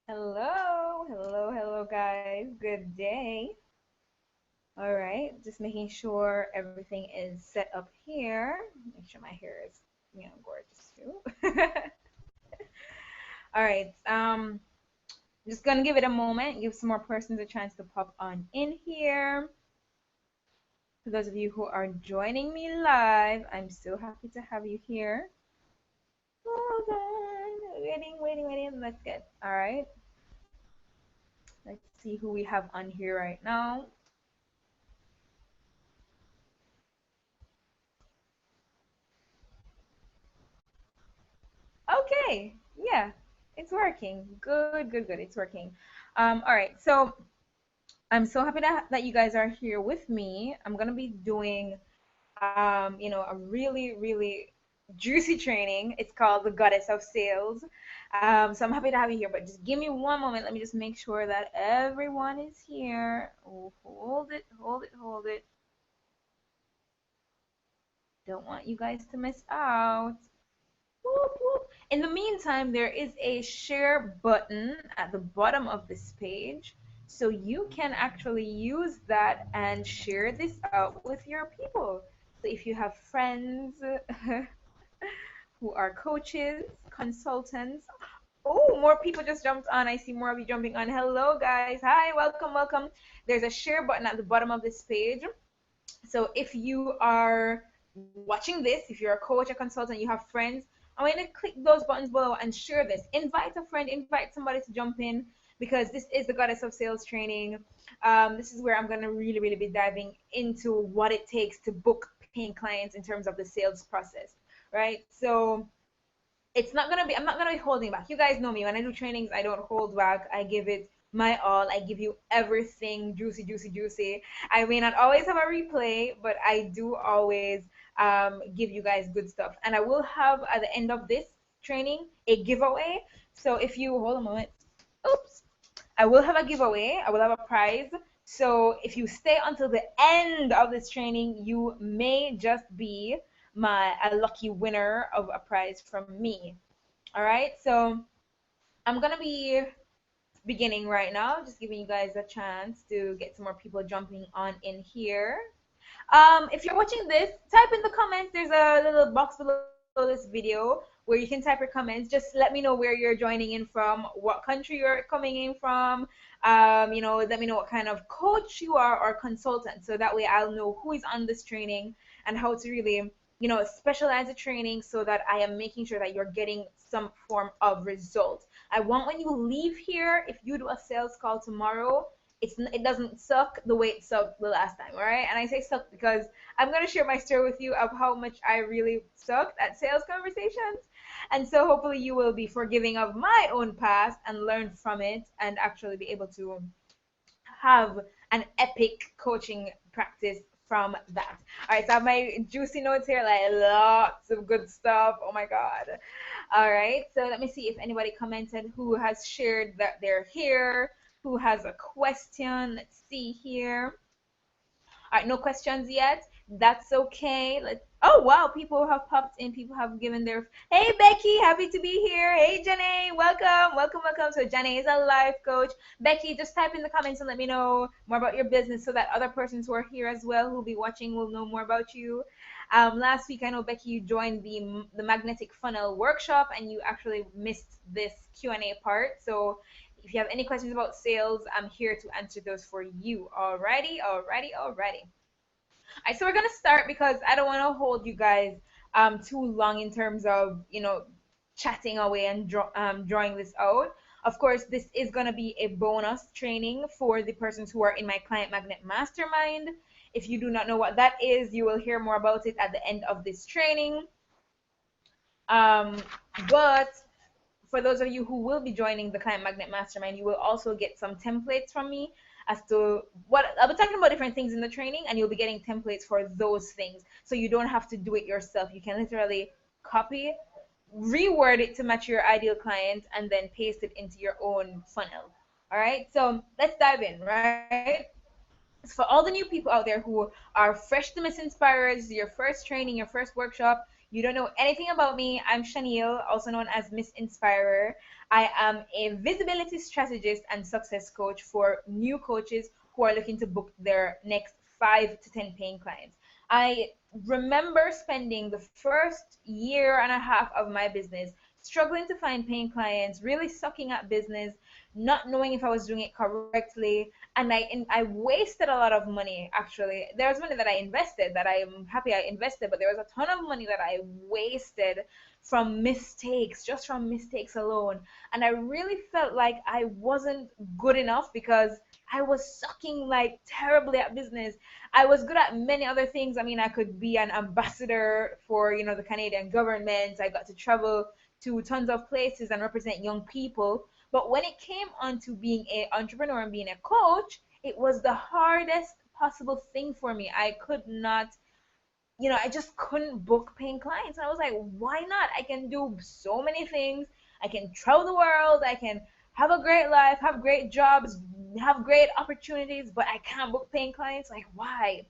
Hello, guys. Good day. All right, just making sure everything is set up here. Make sure my hair is, gorgeous too. All right, just gonna give it a moment, give some more persons a chance to pop on in here. For those of you who are joining me live, I'm so happy to have you here. Hold on, waiting. Let's get. All right, let's see who we have on here right now. Okay, yeah, it's working. Good. It's working. All right, so I'm so happy that you guys are here with me. I'm gonna be doing, a really juicy training. It's called the Goddess of Sales. So I'm happy to have you here. But just give me one moment. Let me just make sure that everyone is here. Oh, hold it. Don't want you guys to miss out. Whoop, whoop. In the meantime, there is a share button at the bottom of this page. So you can actually use that and share this out with your people. So if you have friends who are coaches, consultants, oh, more people just jumped on. I see more of you jumping on. Hello, guys. Hi, welcome. There's a share button at the bottom of this page. So if you are watching this, if you're a coach, a consultant, you have friends, I want you to click those buttons below and share this. Invite a friend, invite somebody to jump in because this is the Goddess of Sales training. This is where I'm going to really be diving into what it takes to book paying clients in terms of the sales process, right? So I'm not gonna be holding back. You guys know me. When I do trainings, I don't hold back. I give it my all. I give you everything juicy. I may not always have a replay, but I do always give you guys good stuff. And I will have at the end of this training a giveaway. So if you hold a moment, oops, I will have a giveaway. I will have a prize. So if you stay until the end of this training, you may just be a lucky winner of a prize from me. All right. So I'm gonna be beginning right now, just giving you guys a chance to get some more people jumping on in here. If you're watching this, type in the comments. There's a little box below this video where you can type your comments. Just let me know where you're joining in from, what country you're coming in from. Let me know what kind of coach you are or consultant, so that way I'll know who is on this training and how to really, specialize the training so that I am making sure that you're getting some form of result. I want when you leave here, if you do a sales call tomorrow, it doesn't suck the way it sucked the last time, all right? And I say suck because I'm gonna share my story with you of how much I really sucked at sales conversations, and so hopefully you will be forgiving of my own past and learn from it and actually be able to have an epic coaching practice from that. All right, so I have my juicy notes here, like lots of good stuff. Oh my god. All right, so let me see if anybody commented who has shared that they're here, who has a question. Let's see here. All right, no questions yet. That's okay. Oh wow, people have popped in. People have given their. Hey Becky, happy to be here. Hey Janae, welcome. So Janae is a life coach. Becky, just type in the comments and let me know more about your business so that other persons who are here as well who'll be watching will know more about you. Last week I know Becky, you joined the magnetic funnel workshop and you actually missed this Q&A part. So if you have any questions about sales, I'm here to answer those for you. Alrighty. All right, so we're gonna start because I don't want to hold you guys too long in terms of chatting away and drawing this out. Of course, this is gonna be a bonus training for the persons who are in my Client Magnet Mastermind. If you do not know what that is, you will hear more about it at the end of this training. But for those of you who will be joining the Client Magnet Mastermind, you will also get some templates from me as to what I'll be talking about different things in the training, and you'll be getting templates for those things. So you don't have to do it yourself. You can literally copy, reword it to match your ideal client, and then paste it into your own funnel. All right, so let's dive in, right? For all the new people out there who are fresh to Miss Inspirers, your first training, your first workshop, You don't know anything about me. I'm Shaniel, also known as Miss Inspirer. I am a visibility strategist and success coach for new coaches who are looking to book their next 5 to 10 paying clients. I remember spending the first year and a half of my business struggling to find paying clients, really sucking at business, not knowing if I was doing it correctly, and I wasted a lot of money. Actually, there was money that I invested that I am happy I invested, but there was a ton of money that I wasted from mistakes, just from mistakes alone. And I really felt like I wasn't good enough because I was sucking like terribly at business. I was good at many other things. I mean, I could be an ambassador for, the Canadian government. I got to travel to tons of places and represent young people. But when it came on to being an entrepreneur and being a coach, it was the hardest possible thing for me. I could not, I just couldn't book paying clients. And I was like, why not? I can do so many things. I can travel the world. I can have a great life, have great jobs, have great opportunities, but I can't book paying clients. Like, why?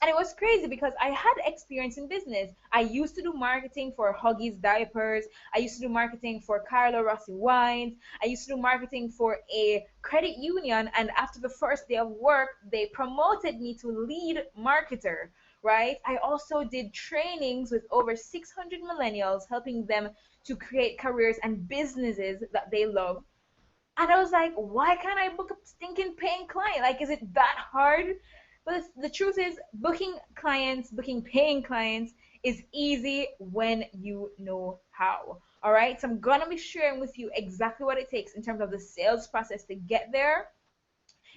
And it was crazy because I had experience in business. I used to do marketing for Huggies diapers. I used to do marketing for Carlo Rossi wines. I used to do marketing for a credit union. And after the first day of work, they promoted me to lead marketer, right? I also did trainings with over 600 millennials, helping them to create careers and businesses that they love. And I was like, why can't I book a stinking paying client? Like, is it that hard? But the truth is, booking clients, booking paying clients is easy when you know how. All right. So I'm going to be sharing with you exactly what it takes in terms of the sales process to get there.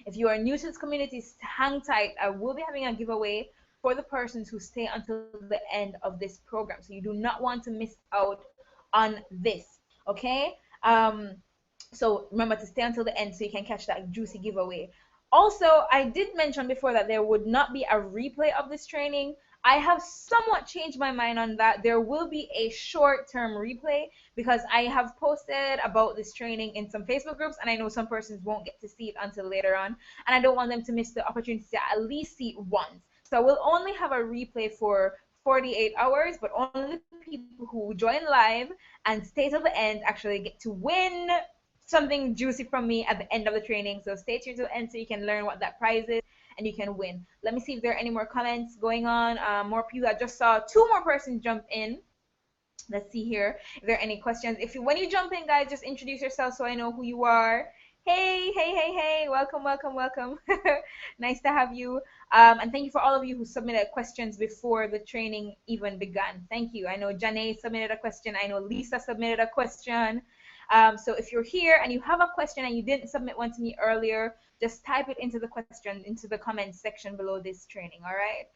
If you are new to this community, hang tight. I will be having a giveaway for the persons who stay until the end of this program. So you do not want to miss out on this. Okay. So remember to stay until the end so you can catch that juicy giveaway. Also, I did mention before that there would not be a replay of this training. I have somewhat changed my mind on that. There will be a short-term replay because I have posted about this training in some Facebook groups, and I know some persons won't get to see it until later on, and I don't want them to miss the opportunity to at least see it once. So we'll only have a replay for 48 hours, but only the people who join live and stay till the end actually get to win something juicy from me at the end of the training. So stay tuned to the end so you can learn what that prize is and you can win. Let me see if there are any more comments going on. More people. I just saw two more persons jump in. Let's see here if there are any questions. When you jump in, guys, just introduce yourself so I know who you are. Hey, hey, hey, hey, welcome, welcome, welcome. Nice to have you. And thank you for all of you who submitted questions before the training even began. Thank you. I know Janae submitted a question. I know Lisa submitted a question. So if you're here and you have a question and you didn't submit one to me earlier, just type it into the question, into the comments section below this training, all right?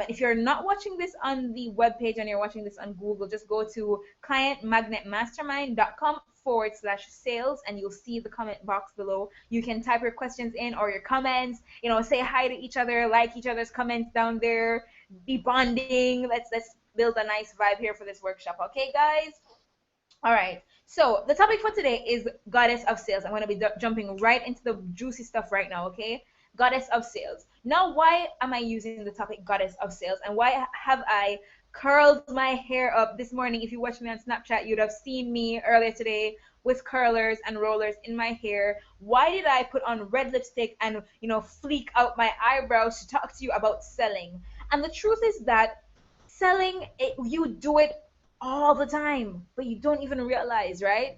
If you're not watching this on the webpage and you're watching this on Google, just go to clientmagnetmastermind.com/sales and you'll see the comment box below. You can type your questions in or your comments, say hi to each other, like each other's comments down there, be bonding. Let's build a nice vibe here for this workshop, okay, guys? All right. So the topic for today is goddess of sales. I'm going to be jumping right into the juicy stuff right now, okay? Goddess of sales. Now, why am I using the topic goddess of sales, and why have I curled my hair up this morning? If you watched me on Snapchat, you'd have seen me earlier today with curlers and rollers in my hair. Why did I put on red lipstick and, fleek out my eyebrows to talk to you about selling? And the truth is that selling, you do it all the time, but you don't even realize, right?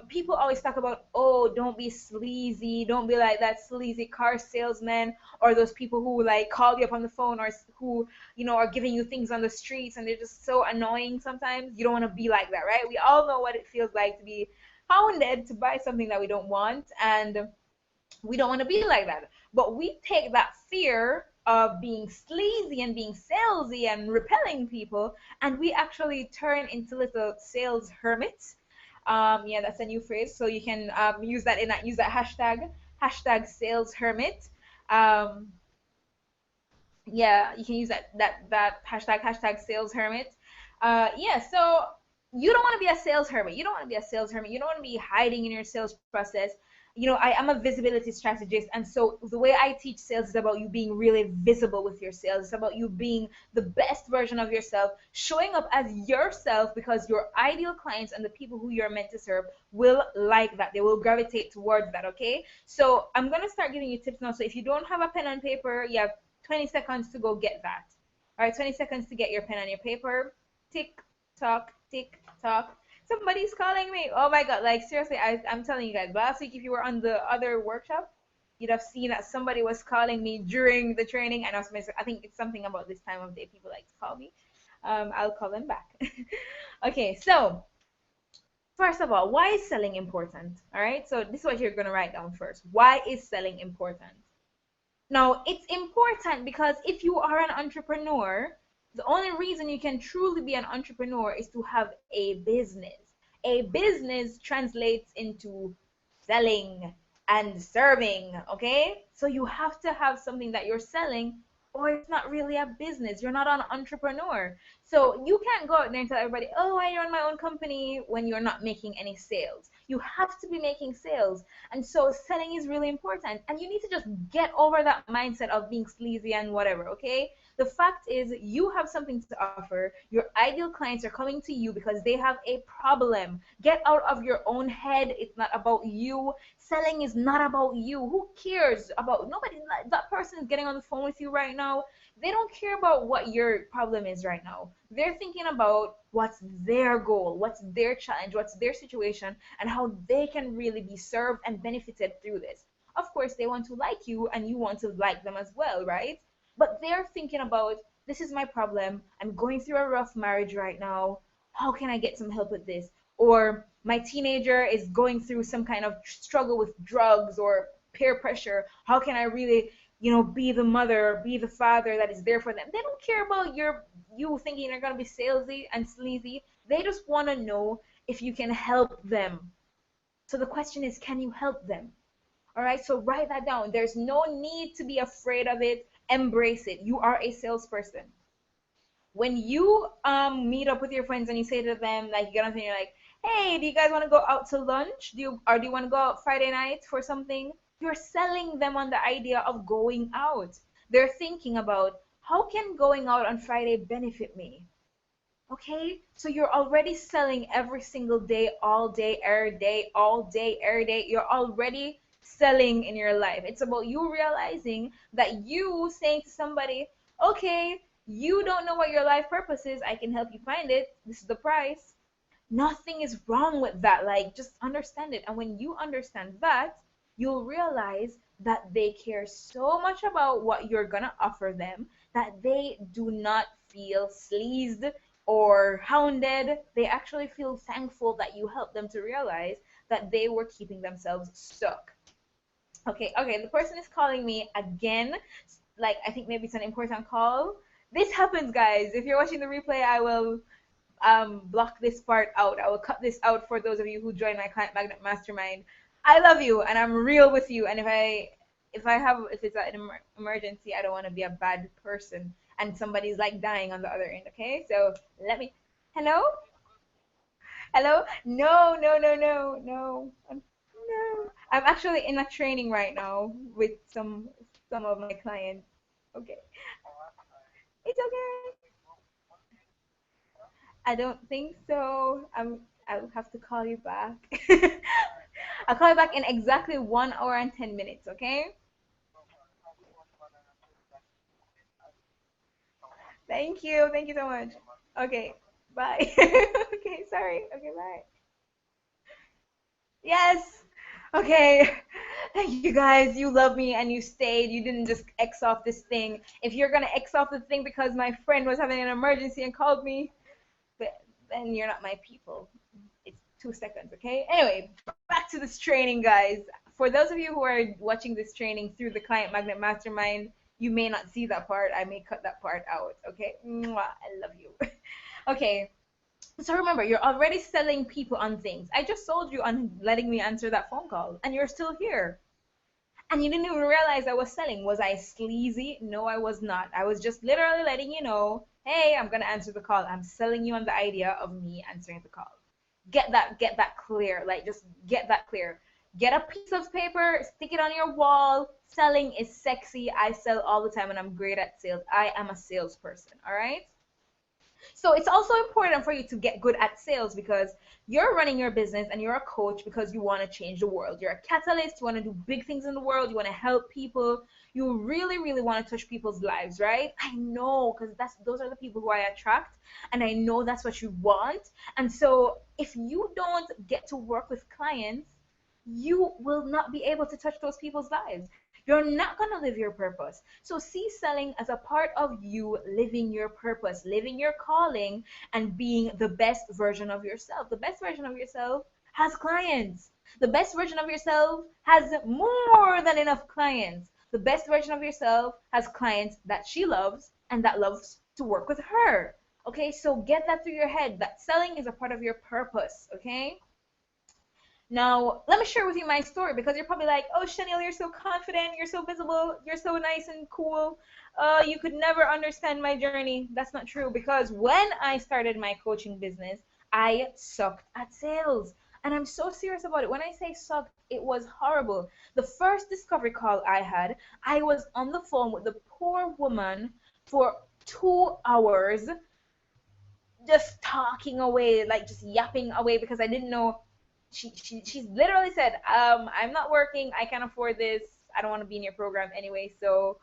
People always talk about, oh, don't be sleazy, don't be like that sleazy car salesman, or those people who like call you up on the phone, or who are giving you things on the streets, and they're just so annoying sometimes. You don't want to be like that, right? We all know what it feels like to be hounded to buy something that we don't want, and we don't want to be like that. But we take that fear of being sleazy and being salesy and repelling people, and we actually turn into little sales hermits. Yeah, that's a new phrase. So you can use that hashtag sales hermit. Um, yeah, you can use that hashtag sales hermit. Yeah, so you don't want to be a sales hermit. You don't want to be a sales hermit. You don't want to be hiding in your sales process. I am a visibility strategist. And so the way I teach sales is about you being really visible with your sales. It's about you being the best version of yourself, showing up as yourself, because your ideal clients and the people who you're meant to serve will like that. They will gravitate towards that. Okay. So I'm going to start giving you tips now. So if you don't have a pen and paper, you have 20 seconds to go get that. All right. 20 seconds to get your pen and your paper. Tick tock, tick tock. Somebody's calling me. Oh my god, like seriously, I'm telling you guys, last week if you were on the other workshop, you'd have seen that somebody was calling me during the training, and I think it's something about this time of day people like to call me. I'll call them back. Okay, so first of all, why is selling important? All right, so this is what you're gonna write down first. Why is selling important? Now, it's important because if you are an entrepreneur, the only reason you can truly be an entrepreneur is to have a business. A business translates into selling and serving, okay? So you have to have something that you're selling, or it's not really a business. You're not an entrepreneur. So you can't go out there and tell everybody, oh, I run my own company, when you're not making any sales. You have to be making sales. And so selling is really important. And you need to just get over that mindset of being sleazy and whatever, okay? The fact is, you have something to offer. Your ideal clients are coming to you because they have a problem. Get out of your own head. It's not about you. Selling is not about you. Who cares about nobody? That person is getting on the phone with you right now. They don't care about what your problem is right now. They're thinking about what's their goal, what's their challenge, what's their situation, and how they can really be served and benefited through this. Of course, they want to like you and you want to like them as well, right? But they're thinking about, this is my problem. I'm going through a rough marriage right now. How can I get some help with this? Or my teenager is going through some kind of struggle with drugs or peer pressure. How can I really, be the mother, be the father that is there for them? They don't care about you thinking you're gonna be salesy and sleazy. They just want to know if you can help them. So the question is, can you help them? All right, so write that down. There's no need to be afraid of it. Embrace it. You are a salesperson. When you meet up with your friends and you say to them, like, you get on and you're like, hey, do you guys want to go out to lunch? Do you want to go out Friday night for something? You're selling them on the idea of going out. They're thinking about, how can going out on Friday benefit me? Okay, so you're already selling every single day, all day, every day, all day, every day. You're already selling in your life. It's about you realizing that you saying to somebody, okay, you don't know what your life purpose is. I can help you find it. This is the price. Nothing is wrong with that. Like, just understand it. And when you understand that, you'll realize that they care so much about what you're gonna offer them that they do not feel sleazed or hounded. They actually feel thankful that you helped them to realize that they were keeping themselves stuck. Okay, the person is calling me again. Like, I think maybe it's an important call. This happens, guys. If you're watching the replay, I will block this part out. I will cut this out for those of you who join my client magnet mastermind. I love you and I'm real with you. And if it's an emergency, I don't want to be a bad person and somebody's like dying on the other end. Okay, so let me. Hello, hello. No, no, no, no, no, no. I'm actually in a training right now with some of my clients. Okay, it's okay. I don't think so. I'll have to call you back. I'll call you back in exactly 1 hour and 10 minutes, okay? Thank you. Thank you so much. Okay. Bye. Okay, sorry. Okay, bye. Yes. Okay. Thank you guys. You love me and you stayed. You didn't just X off this thing. If you're gonna X off the thing because my friend was having an emergency and called me, then you're not my people. It's 2 seconds, okay? Anyway, back to this training, guys. For those of you who are watching this training through the Client Magnet Mastermind, you may not see that part. I may cut that part out, okay? Mwah, I love you. Okay, so remember, you're already selling people on things. I just sold you on letting me answer that phone call, and you're still here. And you didn't even realize I was selling. Was I sleazy? No, I was not. I was just literally letting you know, Hey, I'm gonna answer the call. I'm selling you on the idea of me answering the call. Get that clear. Like just get that clear. Get a piece of paper, stick it on your wall. Selling is sexy. I sell all the time and I'm great at sales. I am a salesperson, all right? So it's also important for you to get good at sales because you're running your business and you're a coach because you want to change the world. You're a catalyst, you want to do big things in the world, you want to help people. You really, really want to touch people's lives, right? I know because that's those are the people who I attract and I know that's what you want. And so if you don't get to work with clients, you will not be able to touch those people's lives. You're not going to live your purpose. So see selling as a part of you living your purpose, living your calling, and being the best version of yourself. The best version of yourself has clients. The best version of yourself has more than enough clients. The best version of yourself has clients that she loves and that loves to work with her. Okay, so get that through your head that selling is a part of your purpose. Okay. Now, let me share with you my story because you're probably like, oh, Chanel, you're so confident, you're so visible, you're so nice and cool. You could never understand my journey. That's not true because when I started my coaching business, I sucked at sales. And I'm so serious about it. When I say sucked, it was horrible. The first discovery call I had, I was on the phone with the poor woman for 2 hours just talking away, like just yapping away because I didn't know. She's literally said, I'm not working, I can't afford this, I don't want to be in your program anyway. So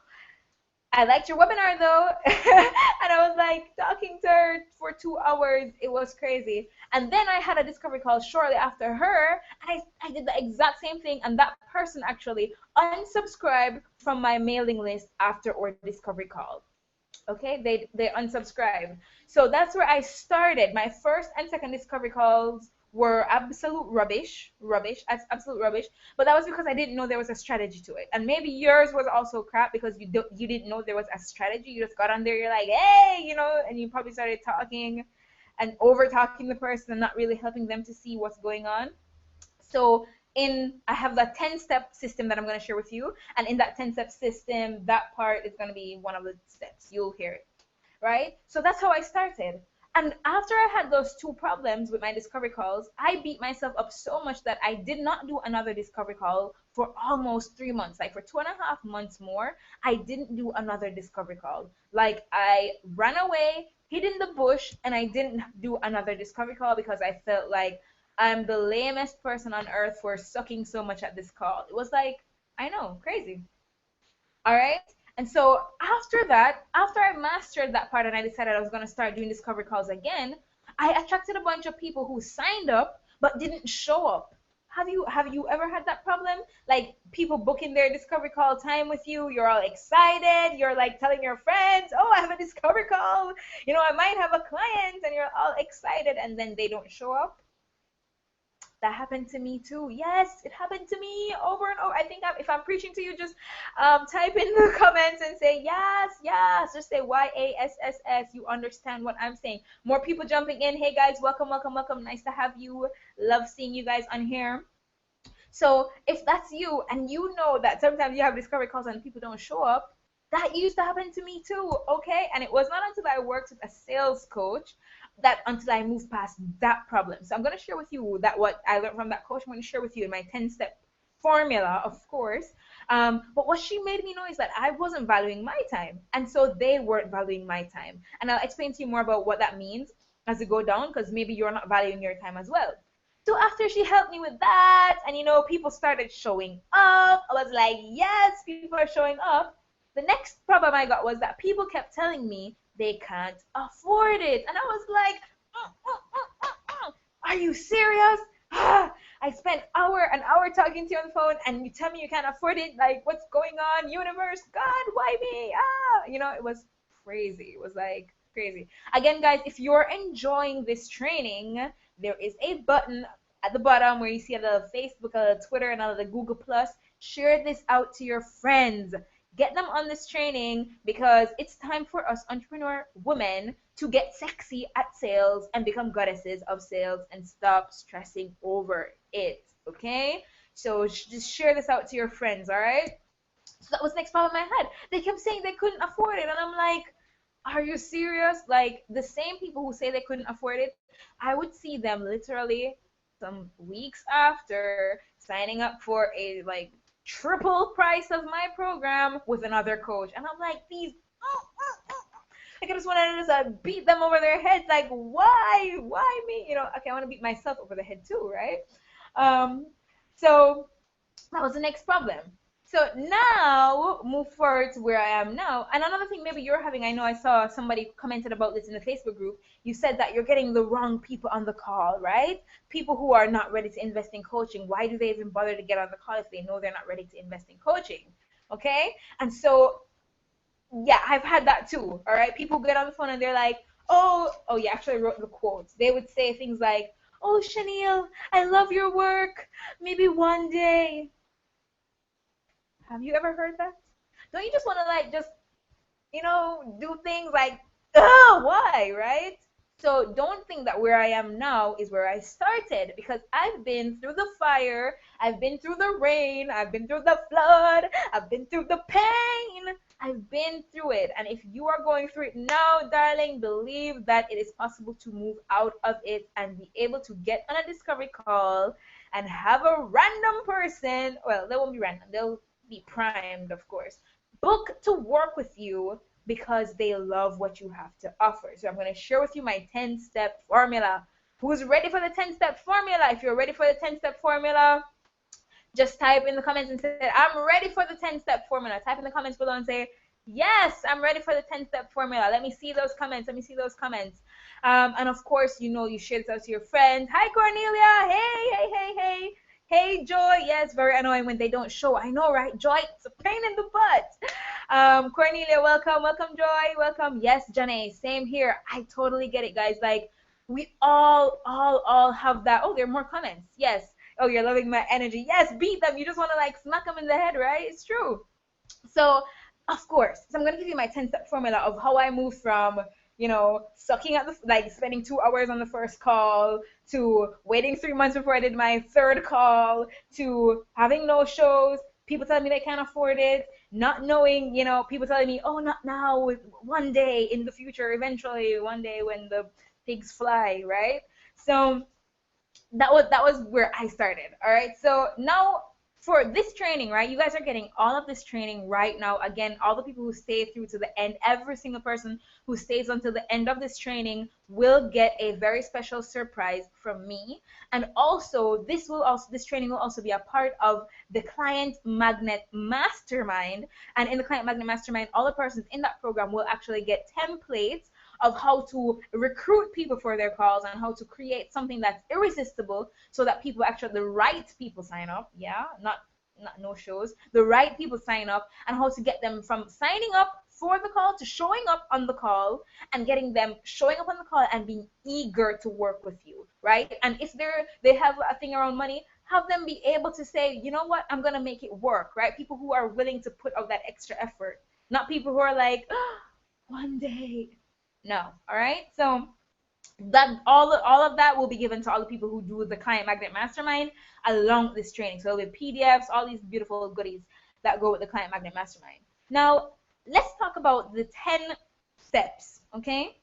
I liked your webinar though. And I was like talking to her for 2 hours. It was crazy. And then I had a discovery call shortly after her, and I did the exact same thing. And that person actually unsubscribed from my mailing list after our discovery call. Okay, they unsubscribed. So that's where I started. My first and second discovery calls were absolute rubbish, absolute rubbish. But that was because I didn't know there was a strategy to it. And maybe yours was also crap because you didn't know there was a strategy. You just got on there, you're like, hey, and you probably started talking and over talking the person and not really helping them to see what's going on. So I have the 10-step system that I'm going to share with you. And in that 10-step system, that part is going to be one of the steps. You'll hear it, right? So that's how I started. And after I had those two problems with my discovery calls, I beat myself up so much that I did not do another discovery call for almost 3 months. Like for 2.5 months more, I didn't do another discovery call. Like I ran away, hid in the bush, and I didn't do another discovery call because I felt like I'm the lamest person on earth for sucking so much at this call. It was like, I know, crazy. All right. And so after that, after I mastered that part and I decided I was going to start doing discovery calls again, I attracted a bunch of people who signed up but didn't show up. Have you ever had that problem? Like people booking their discovery call time with you, you're all excited, you're like telling your friends, "Oh, I have a discovery call. I might have a client," and you're all excited and then they don't show up. That happened to me too. Yes, it happened to me over and over. I think if I'm preaching to you, just type in the comments and say yes, yes. Just say YASSS. You understand what I'm saying. More people jumping in. Hey guys, welcome, welcome, welcome. Nice to have you. Love seeing you guys on here. So if that's you and you know that sometimes you have discovery calls and people don't show up, that used to happen to me too, okay? And it was not until I worked with a sales coach that until I moved past that problem. So I'm going to share with you that what I learned from that coach. I'm going to share with you in my 10-step formula, of course. But what she made me know is that I wasn't valuing my time. And so they weren't valuing my time. And I'll explain to you more about what that means as we go down because maybe you're not valuing your time as well. So after she helped me with that, and people started showing up, I was like, yes, people are showing up. The next problem I got was that people kept telling me they can't afford it. And I was like, are you serious? I spent an hour talking to you on the phone and you tell me you can't afford it? Like, what's going on? Universe, God, why me? It was crazy. It was like crazy. Again, guys, if you're enjoying this training, there is a button at the bottom where you see a little Facebook, a little Twitter, and a little Google Plus. Share this out to your friends. Get them on this training because it's time for us entrepreneur women to get sexy at sales and become goddesses of sales and stop stressing over it. Okay? So just share this out to your friends, all right? So that was the next problem I had. They kept saying they couldn't afford it, and I'm like, Are you serious? Like the same people who say they couldn't afford it, I would see them literally some weeks after signing up for a like triple price of my program with another coach. And I'm like, these like I just wanted to just beat them over their heads. Like, why? Why me? You know, okay, I want to beat myself over the head too, right? Um, so that was the next problem. So now move forward to where I am now. And another thing maybe you're having, I know I saw somebody commented about this in the Facebook group. You said that you're getting the wrong people on the call, right? People who are not ready to invest in coaching. Why do they even bother to get on the call if they know they're not ready to invest in coaching? Okay? And so yeah, I've had that too. All right. People get on the phone and they're like, oh yeah, actually I wrote the quotes. They would say things like, oh, Chanel, I love your work. Maybe one day. Have you ever heard that? Don't you just want to like just do things like, oh, why, right? So don't think that where I am now is where I started because I've been through the fire, I've been through the rain, I've been through the flood, I've been through the pain. I've been through it. And if you are going through it now, darling, believe that it is possible to move out of it and be able to get on a discovery call and have a random person, well, they won't be random, they'll be primed, of course, book to work with you because they love what you have to offer. So I'm going to share with you my 10-step formula. Who's ready for the 10-step formula? If you're ready for the 10-step formula, just type in the comments and say, I'm ready for the 10-step formula. Type in the comments below and say, yes, I'm ready for the 10-step formula. Let me see those comments. Let me see those comments. And of course, you share this out to your friends. Hi, Cornelia. Hey, hey, hey, hey. Hey, Joy. Yeah, it's very annoying when they don't show. I know, right? Joy, it's a pain in the butt. Cornelia, welcome. Welcome, Joy. Welcome. Yes, Janae, same here. I totally get it, guys. Like, we all have that. Oh, there are more comments. Yes. Oh, you're loving my energy. Yes, beat them. You just want to like smack them in the head, right? It's true. So, of course, so I'm going to give you my 10-step formula of how I moved from, sucking at the, like spending 2 hours on the first call to waiting 3 months before I did my third call to having no shows, people telling me they can't afford it, not knowing, people telling me, oh, not now, one day in the future, eventually, one day when the pigs fly, right? So, that was where I started. All right. So now for this training, right? You guys are getting all of this training right now. Again, all the people who stay through to the end, every single person who stays until the end of this training will get a very special surprise from me. And also, this training will also be a part of the Client Magnet Mastermind. And in the Client Magnet Mastermind, all the persons in that program will actually get templates of how to recruit people for their calls and how to create something that's irresistible so that the right people sign up. Yeah, not no shows. The right people sign up and how to get them from signing up for the call to showing up on the call and getting them showing up on the call and being eager to work with you, right? And if they have a thing around money, have them be able to say, you know what, I'm gonna make it work, right? People who are willing to put out that extra effort, not people who are like, oh, one day. No. All right. So that all of that will be given to all the people who do the Client Magnet Mastermind along with this training. So there'll be PDFs, all these beautiful goodies that go with the Client Magnet Mastermind. Now let's talk about the 10 steps. Okay.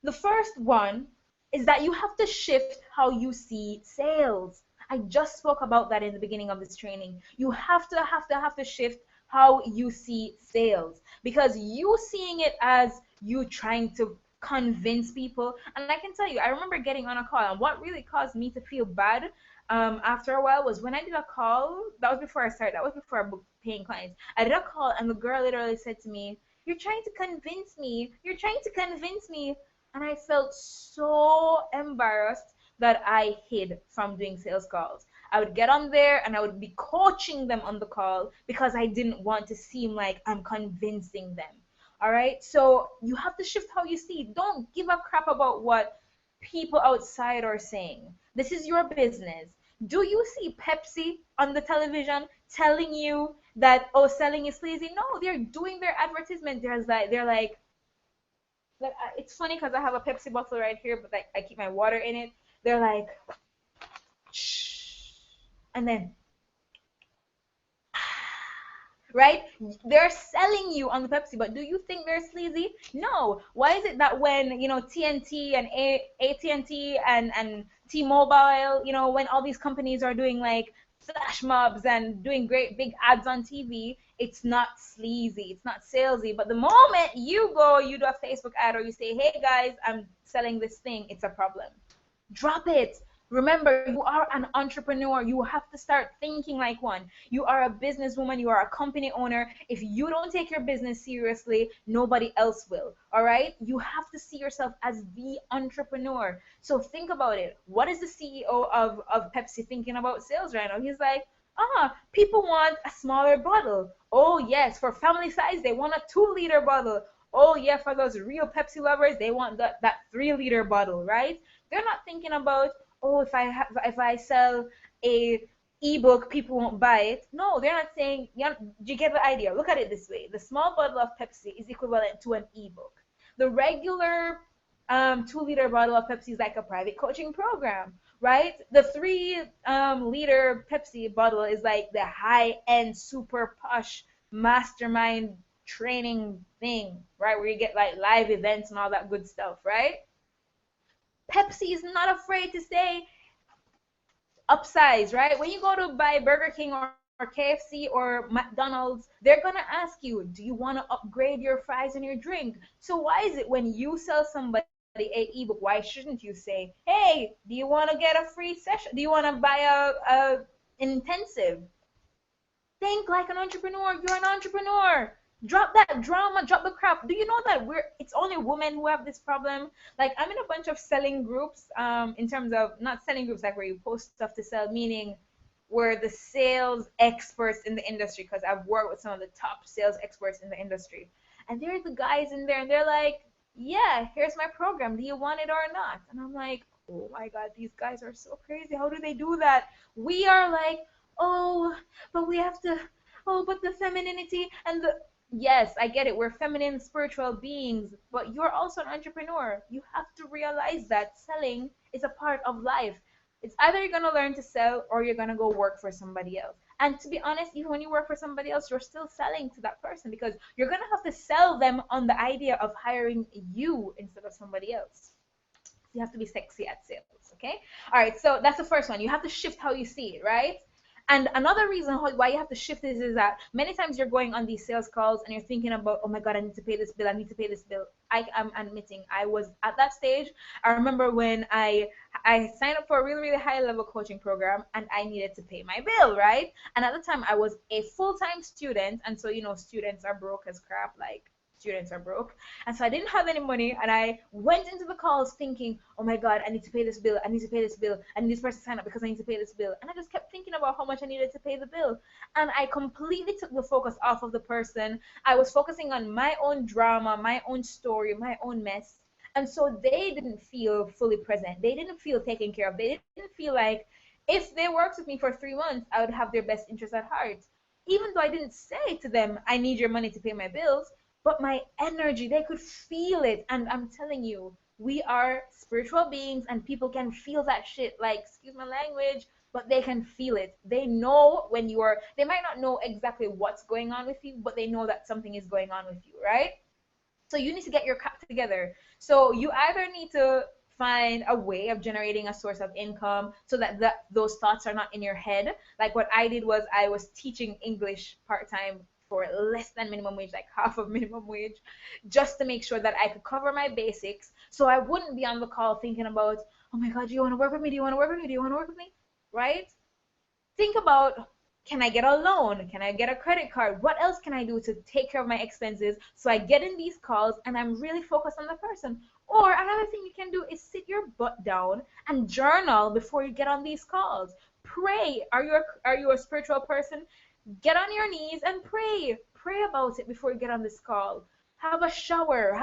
The first one is that you have to shift how you see sales. I just spoke about that in the beginning of this training. You have to shift how you see sales because you seeing it as you trying to convince people. And I can tell you, I remember getting on a call, and what really caused me to feel bad after a while was when I did a call. That was before I started. That was before I booked paying clients. I did a call, and the girl literally said to me, "You're trying to convince me. You're trying to convince me." And I felt so embarrassed that I hid from doing sales calls. I would get on there and I would be coaching them on the call because I didn't want to seem like I'm convincing them. All right. So you have to shift how you see. Don't give a crap about what people outside are saying. This is your business. Do you see Pepsi on the television telling you that, oh, selling is sleazy? No, they're doing their advertisement. They're like, it's funny because I have a Pepsi bottle right here, but I keep my water in it. They're like, shh, and then right? They're selling you on the Pepsi, but do you think they're sleazy? No. Why is it that when, TNT and AT&T and T-Mobile, when all these companies are doing like flash mobs and doing great big ads on TV, it's not sleazy, it's not salesy. But the moment you do a Facebook ad or you say, hey guys, I'm selling this thing, it's a problem. Drop it. Remember, you are an entrepreneur. You have to start thinking like one. You are a businesswoman. You are a company owner. If you don't take your business seriously, nobody else will. All right? You have to see yourself as the entrepreneur. So think about it. What is the CEO of Pepsi thinking about sales right now? He's like, people want a smaller bottle. Oh, yes, for family size, they want a 2-liter bottle. Oh, yeah, for those real Pepsi lovers, they want that 3-liter bottle, right? They're not thinking about, oh, if I sell a ebook, people won't buy it. No, they're not saying. Do you get the idea? Look at it this way: the small bottle of Pepsi is equivalent to an ebook. The regular 2-liter bottle of Pepsi is like a private coaching program, right? The 3 liter Pepsi bottle is like the high end, super posh mastermind training thing, right? Where you get like live events and all that good stuff, right? Pepsi is not afraid to say upsize, right? When you go to buy Burger King or KFC or McDonald's, they're gonna ask you, do you want to upgrade your fries and your drink? So why is it when you sell somebody a ebook, why shouldn't you say, hey, do you want to get a free session? Do you want to buy a intensive? Think like an entrepreneur. You're an entrepreneur. Drop that drama, drop the crap. Do you know that it's only women who have this problem? Like, I'm in a bunch of selling groups, in terms of not selling groups like where you post stuff to sell, meaning we're the sales experts in the industry, because I've worked with some of the top sales experts in the industry. And there's the guys in there and they're like, yeah, here's my program. Do you want it or not? And I'm like, oh my God, these guys are so crazy. How do they do that? We are like, oh, but we have to, oh, but the femininity and the, yes, I get it. We're feminine spiritual beings, but you're also an entrepreneur. You have to realize that selling is a part of life. It's either you're going to learn to sell or you're going to go work for somebody else. And to be honest, even when you work for somebody else, you're still selling to that person, because you're going to have to sell them on the idea of hiring you instead of somebody else. You have to be sexy at sales, okay? All right, so that's the first one. You have to shift how you see it, right? And another reason why you have to shift this is that many times you're going on these sales calls and you're thinking about, oh my God, I need to pay this bill. I need to pay this bill. I am admitting I was at that stage. I remember when I signed up for a really, really high level coaching program and I needed to pay my bill, right? And at the time I was a full-time student. And so, students are broke as crap. Like, students are broke. And so I didn't have any money, and I went into the calls thinking, oh my God, I need to pay this bill. I need to pay this bill. I need this person to sign up because I need to pay this bill. And I just kept thinking about how much I needed to pay the bill. And I completely took the focus off of the person. I was focusing on my own drama, my own story, my own mess. And so they didn't feel fully present. They didn't feel taken care of. They didn't feel like if they worked with me for 3 months, I would have their best interest at heart. Even though I didn't say to them, I need your money to pay my bills, but my energy, they could feel it. And I'm telling you, we are spiritual beings and people can feel that shit. Like, excuse my language, but they can feel it. They know when they might not know exactly what's going on with you, but they know that something is going on with you, right? So you need to get your crap together. So you either need to find a way of generating a source of income so that those thoughts are not in your head. Like what I did was I was teaching English part-time for less than minimum wage, like half of minimum wage, just to make sure that I could cover my basics. So I wouldn't be on the call thinking about, oh my God, do you want to work with me? Do you want to work with me? Do you want to work with me? Right? Think about, can I get a loan? Can I get a credit card? What else can I do to take care of my expenses so I get in these calls and I'm really focused on the person? Or another thing you can do is sit your butt down and journal before you get on these calls. Pray. Are you a spiritual person? Get on your knees and pray. Pray about it before you get on this call. Have a shower.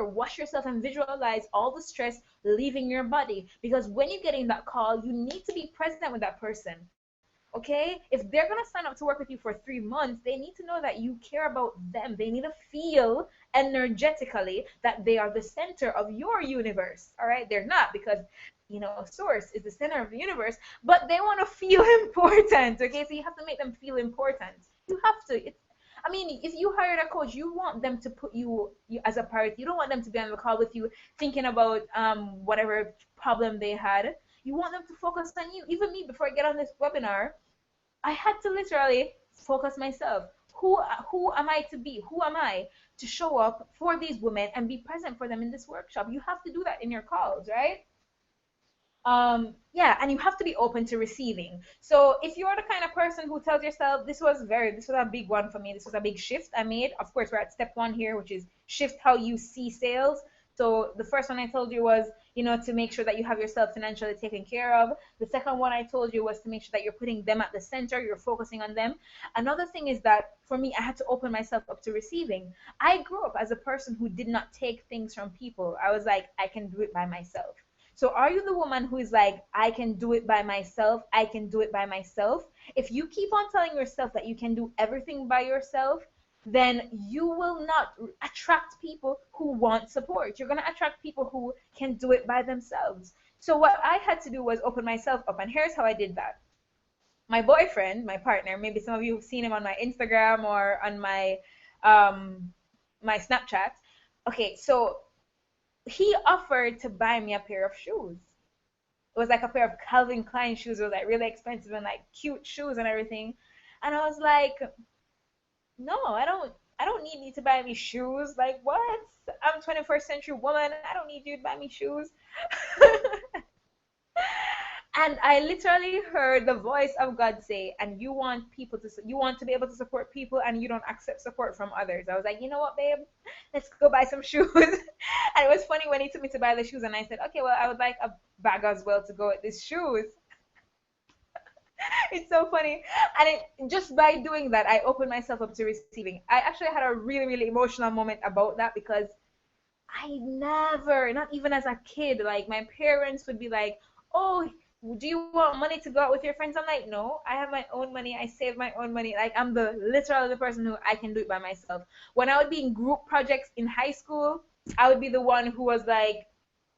Wash yourself and visualize all the stress leaving your body. Because when you get in that call, you need to be present with that person. Okay? If they're going to sign up to work with you for 3 months, they need to know that you care about them. They need to feel energetically that they are the center of your universe. All right? They're not, because source is the center of the universe, but they want to feel important. Okay? So you have to make them feel important. You have to. I mean, if you hired a coach, you want them to put you as a priority. You don't want them to be on the call with you thinking about whatever problem they had. You want them to focus on you. Even me, before I get on this webinar, I had to literally focus myself. Who am I to be? Who am I to show up for these women and be present for them in this workshop? You have to do that in your calls, right? Yeah, and you have to be open to receiving. So if you're the kind of person who tells yourself, this was a big one for me, this was a big shift I made. Of course, we're at step one here, which is shift how you see sales. So the first one I told you was, to make sure that you have yourself financially taken care of. The second one I told you was to make sure that you're putting them at the center, you're focusing on them. Another thing is that for me, I had to open myself up to receiving. I grew up as a person who did not take things from people. I was like, I can do it by myself. So are you the woman who is like, I can do it by myself? I can do it by myself. If you keep on telling yourself that you can do everything by yourself, then you will not attract people who want support. You're going to attract people who can do it by themselves. So what I had to do was open myself up. And here's how I did that. My boyfriend, my partner, maybe some of you have seen him on my Instagram or on my Snapchat. Okay, so he offered to buy me a pair of shoes. It was like a pair of Calvin Klein shoes. It was like really expensive and like cute shoes and everything. And I was like, no, I don't need you to buy me shoes. Like what? I'm 21st century woman. I don't need you to buy me shoes. And I literally heard the voice of God say, and you want to be able to support people and you don't accept support from others. I was like, you know what, babe? Let's go buy some shoes. And it was funny when he took me to buy the shoes and I said, okay, well, I would like a bag as well to go with these shoes. It's so funny. And just by doing that, I opened myself up to receiving. I actually had a really, really emotional moment about that because I never, not even as a kid, like my parents would be like, oh, do you want money to go out with your friends? I'm like, no, I have my own money. I save my own money. Like I'm literally the person who I can do it by myself. When I would be in group projects in high school, I would be the one who was like,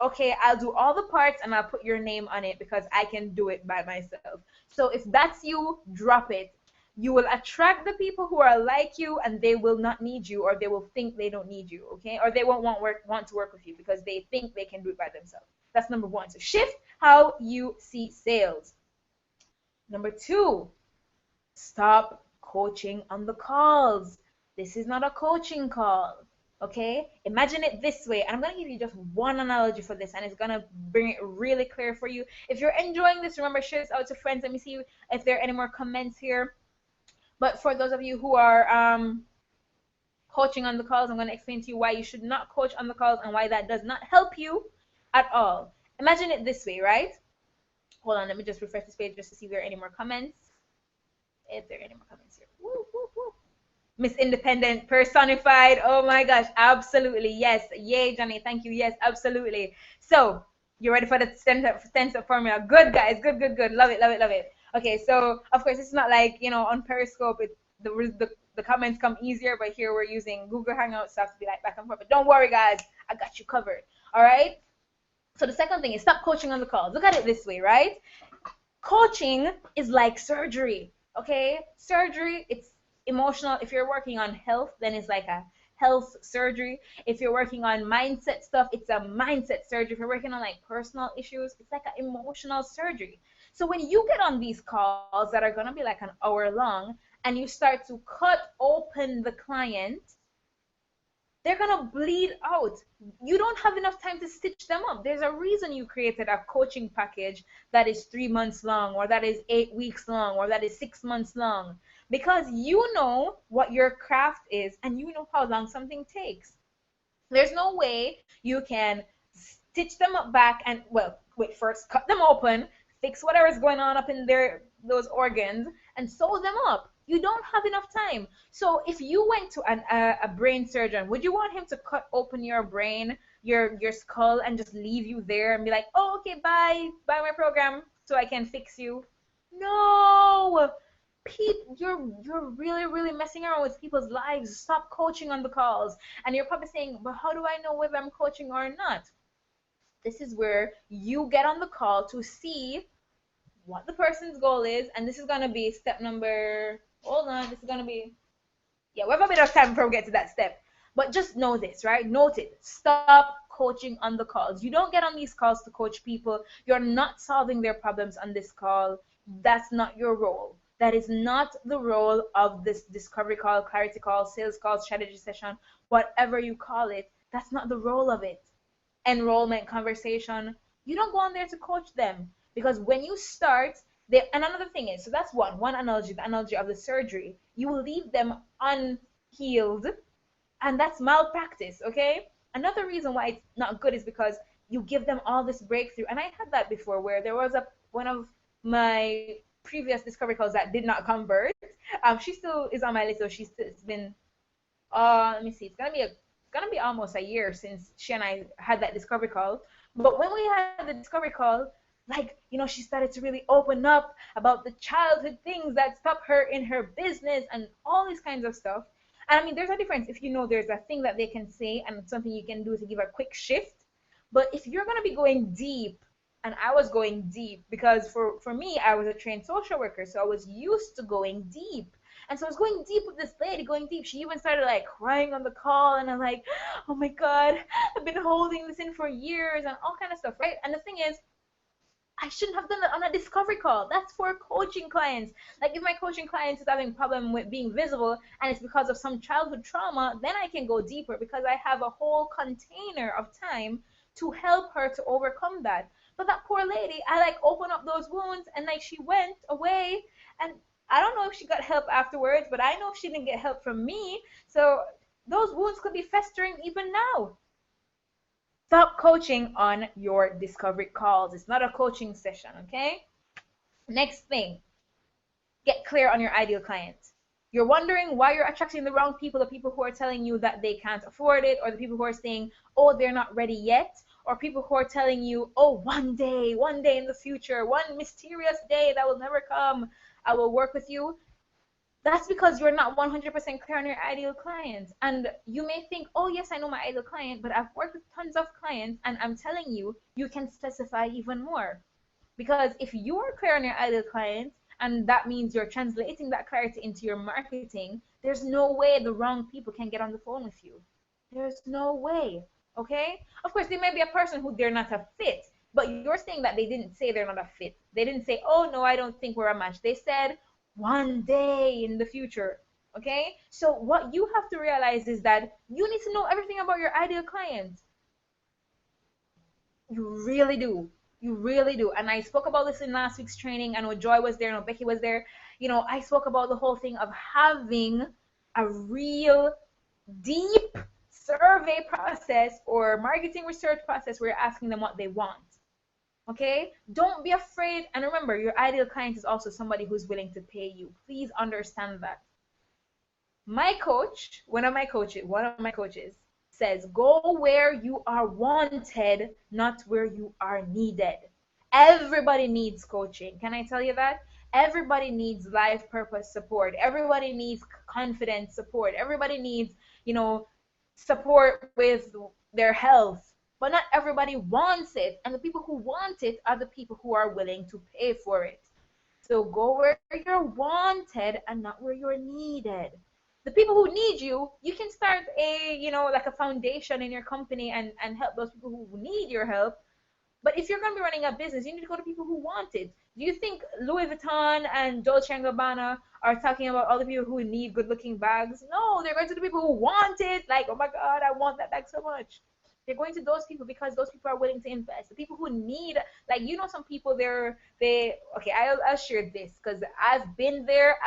okay, I'll do all the parts and I'll put your name on it because I can do it by myself. So if that's you, drop it. You will attract the people who are like you and they will not need you, or they will think they don't need you, okay? Or they won't want to work with you because they think they can do it by themselves. That's number one. So shift how you see sales. Number two, stop coaching on the calls. This is not a coaching call. Okay, imagine it this way, and I'm going to give you just one analogy for this, and it's going to bring it really clear for you. If you're enjoying this, remember, share this out to friends. Let me see if there are any more comments here. But for those of you who are coaching on the calls, I'm going to explain to you why you should not coach on the calls and why that does not help you at all. Imagine it this way, right? Hold on, let me just refresh this page just to see if there are any more comments. If there are any more comments here. Woo, woo, woo. Miss Independent personified. Oh my gosh, absolutely. Yes. Yay, Johnny. Thank you. Yes, absolutely. So, you ready for the 10-step formula? Good, guys. Good, good, good. Love it, love it, love it. Okay, so of course, it's not like, on Periscope, the comments come easier, but here we're using Google Hangouts, so I have to be like back and forth. But don't worry, guys. I got you covered. All right? So the second thing is stop coaching on the calls. Look at it this way, right? Coaching is like surgery, okay? Surgery, it's emotional. If you're working on health, then it's like a health surgery. If you're working on mindset stuff, it's a mindset surgery. If you're working on like personal issues, it's like an emotional surgery. So when you get on these calls that are going to be like an hour long and you start to cut open the client, they're going to bleed out. You don't have enough time to stitch them up. There's a reason you created a coaching package that is 3 months long, or that is 8 weeks long, or that is 6 months long, because you know what your craft is and you know how long something takes. There's no way you can stitch them up back and, well, wait, first cut them open, fix whatever's going on up in those organs, and sew them up. You don't have enough time. So if you went to a brain surgeon, would you want him to cut open your brain, your skull, and just leave you there and be like, oh, okay, bye my program so I can fix you? No. You're really, really messing around with people's lives. Stop coaching on the calls. And you're probably saying, but how do I know whether I'm coaching or not? This is where you get on the call to see what the person's goal is, and this is going to be step number, hold on, this is going to be Yeah, we have a bit of time before we get to that step. But just know this, right? Note it. Stop coaching on the calls. You don't get on these calls to coach people. You're not solving their problems on this call. That's not your role. That is not the role of this discovery call, clarity call, sales call, strategy session, whatever you call it. That's not the role of it. Enrollment conversation. You don't go on there to coach them, because when you start, they, and another thing is, so that's one analogy, the analogy of the surgery. You will leave them unhealed, and that's malpractice. Okay, another reason why it's not good is because you give them all this breakthrough, and I had that before, where there was a one of my previous discovery calls that did not convert. She still is on my list, so it's been let me see, it's gonna be almost a year since she and I had that discovery call. But when we had the discovery call, like, she started to really open up about the childhood things that stopped her in her business and all these kinds of stuff. And I mean, there's a difference if there's a thing that they can say and something you can do to give a quick shift. But if you're gonna be going deep, and I was going deep because for me, I was a trained social worker, so I was used to going deep. And so I was going deep with this lady, going deep. She even started like crying on the call, and I'm like, oh my God, I've been holding this in for years and all kind of stuff, right? And the thing is, I shouldn't have done that on a discovery call. That's for coaching clients. Like, if my coaching client is having a problem with being visible and it's because of some childhood trauma, then I can go deeper because I have a whole container of time to help her to overcome that. But that poor lady, I like opened up those wounds, and like she went away, and I don't know if she got help afterwards, but I know she didn't get help from me. So those wounds could be festering even now. Stop coaching on your discovery calls. It's not a coaching session, okay? Next thing, get clear on your ideal client. You're wondering why you're attracting the wrong people, the people who are telling you that they can't afford it, or the people who are saying, oh, they're not ready yet, or people who are telling you, oh, one day in the future, one mysterious day that will never come, I will work with you. That's because you're not 100% clear on your ideal client. And you may think, oh, yes, I know my ideal client, but I've worked with tons of clients, and I'm telling you, you can specify even more. Because if you are clear on your ideal client, and that means you're translating that clarity into your marketing, there's no way the wrong people can get on the phone with you. There's no way. Okay? Of course, there may be a person who they're not a fit, but you're saying that they didn't say they're not a fit. They didn't say, oh, no, I don't think we're a match. They said, one day in the future. Okay? So what you have to realize is that you need to know everything about your ideal client. You really do. You really do. And I spoke about this in last week's training. I know Joy was there, I know Becky was there. I spoke about the whole thing of having a real deep survey process or marketing research process where you're asking them what they want. Okay? Don't be afraid. And remember, your ideal client is also somebody who's willing to pay you. Please understand that. One of my coaches says, go where you are wanted, not where you are needed. Everybody needs coaching. Can I tell you that? Everybody needs life purpose support. Everybody needs confidence support. Everybody needs, support with their health. But not everybody wants it. And the people who want it are the people who are willing to pay for it. So go where you're wanted and not where you're needed. The people who need you, you can start like a foundation in your company and help those people who need your help. But if you're going to be running a business, you need to go to people who want it. Do you think Louis Vuitton and Dolce & Gabbana are talking about all the people who need good-looking bags? No, they're going to the people who want it. Like, oh my God, I want that bag so much. They're going to those people because those people are willing to invest. The people who need, like, some people okay, I'll share this because I've been there.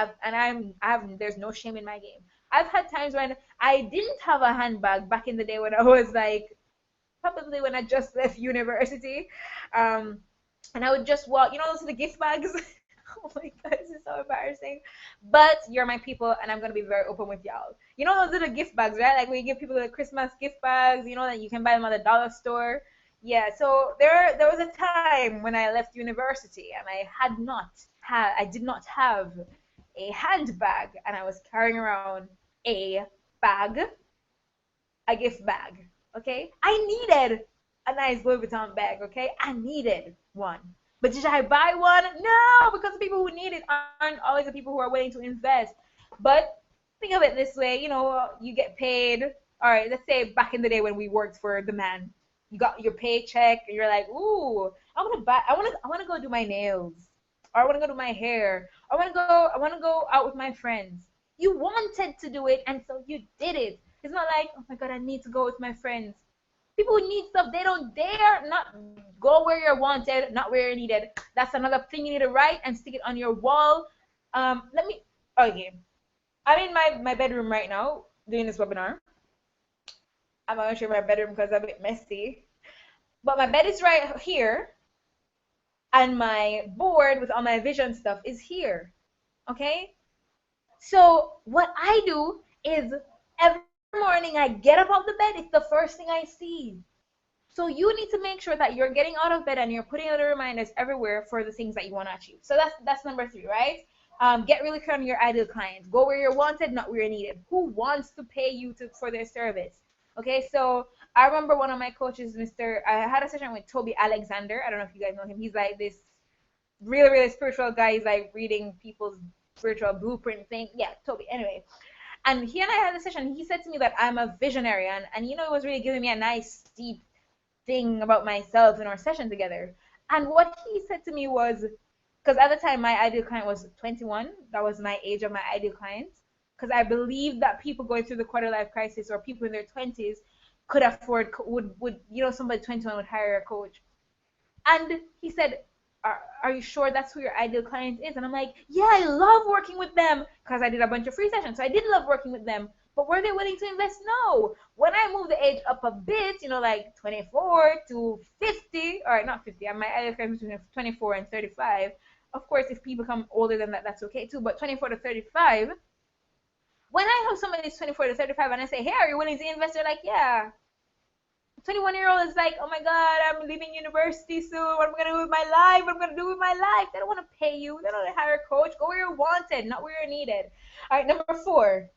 There's no shame in my game. I've had times when I didn't have a handbag back in the day when I was like, probably when I just left university. And I would just walk, those are the gift bags. Oh my God, this is so embarrassing. But you're my people, and I'm going to be very open with y'all. Those are the gift bags, right? Like when you give people the Christmas gift bags, that you can buy them at the dollar store. Yeah, so there was a time when I left university, and I did not have a handbag, and I was carrying around a gift bag. Okay, I needed a nice Louis Vuitton bag. Okay, I needed one. But did I buy one? No, because the people who need it aren't always the people who are willing to invest. But think of it this way, you get paid. All right, let's say back in the day when we worked for the man, you got your paycheck, and you're like, ooh, I want to go do my nails, or I want to go do my hair, or I want to go out with my friends. You wanted to do it, and so you did it. It's not like, oh my god, I need to go with my friends. People who need stuff, they don't dare not go where you're wanted, not where you're needed. That's another thing you need to write and stick it on your wall. Let me. Okay, I'm in my bedroom right now doing this webinar. I'm not gonna show my bedroom because I'm a bit messy. But my bed is right here, and my board with all my vision stuff is here. Okay? So what I do is every morning I get up off the bed, it's the first thing I see. So you need to make sure that you're getting out of bed and you're putting other reminders everywhere for the things that you want to achieve. So that's number 3, right? Get really clear on your ideal client. Go where you're wanted, not where you're needed. Who wants to pay you for their service? Okay, so I remember one of my coaches, I had a session with Toby Alexander. I don't know if you guys know him. He's like this really, really spiritual guy. He's like reading people's spiritual blueprint thing. Yeah, Toby. Anyway, and he and I had a session. He said to me that I'm a visionary, and it was really giving me a nice deep thing about myself in our session together. And what he said to me was, because at the time my ideal client was 21, that was my age of my ideal client, because I believe that people going through the quarter life crisis or people in their 20s could afford, would somebody 21 would hire a coach. And he said, are you sure that's who your ideal client is? And I'm like, yeah, I love working with them, because I did a bunch of free sessions. So I did love working with them. But were they willing to invest? No. When I moved the age up a bit, like 24 to 50, or not 50, my ideal client is between 24 and 35. Of course, if people become older than that, that's okay too. But 24 to 35, when I have somebody who's 24 to 35 and I say, hey, are you willing to invest? They're like, yeah. 21-year-old is like, oh my god, I'm leaving university soon. What am I gonna do with my life? What am I gonna do with my life? They don't want to pay you. They don't want to hire a coach. Go where you're wanted, not where you're needed. All right, number 4,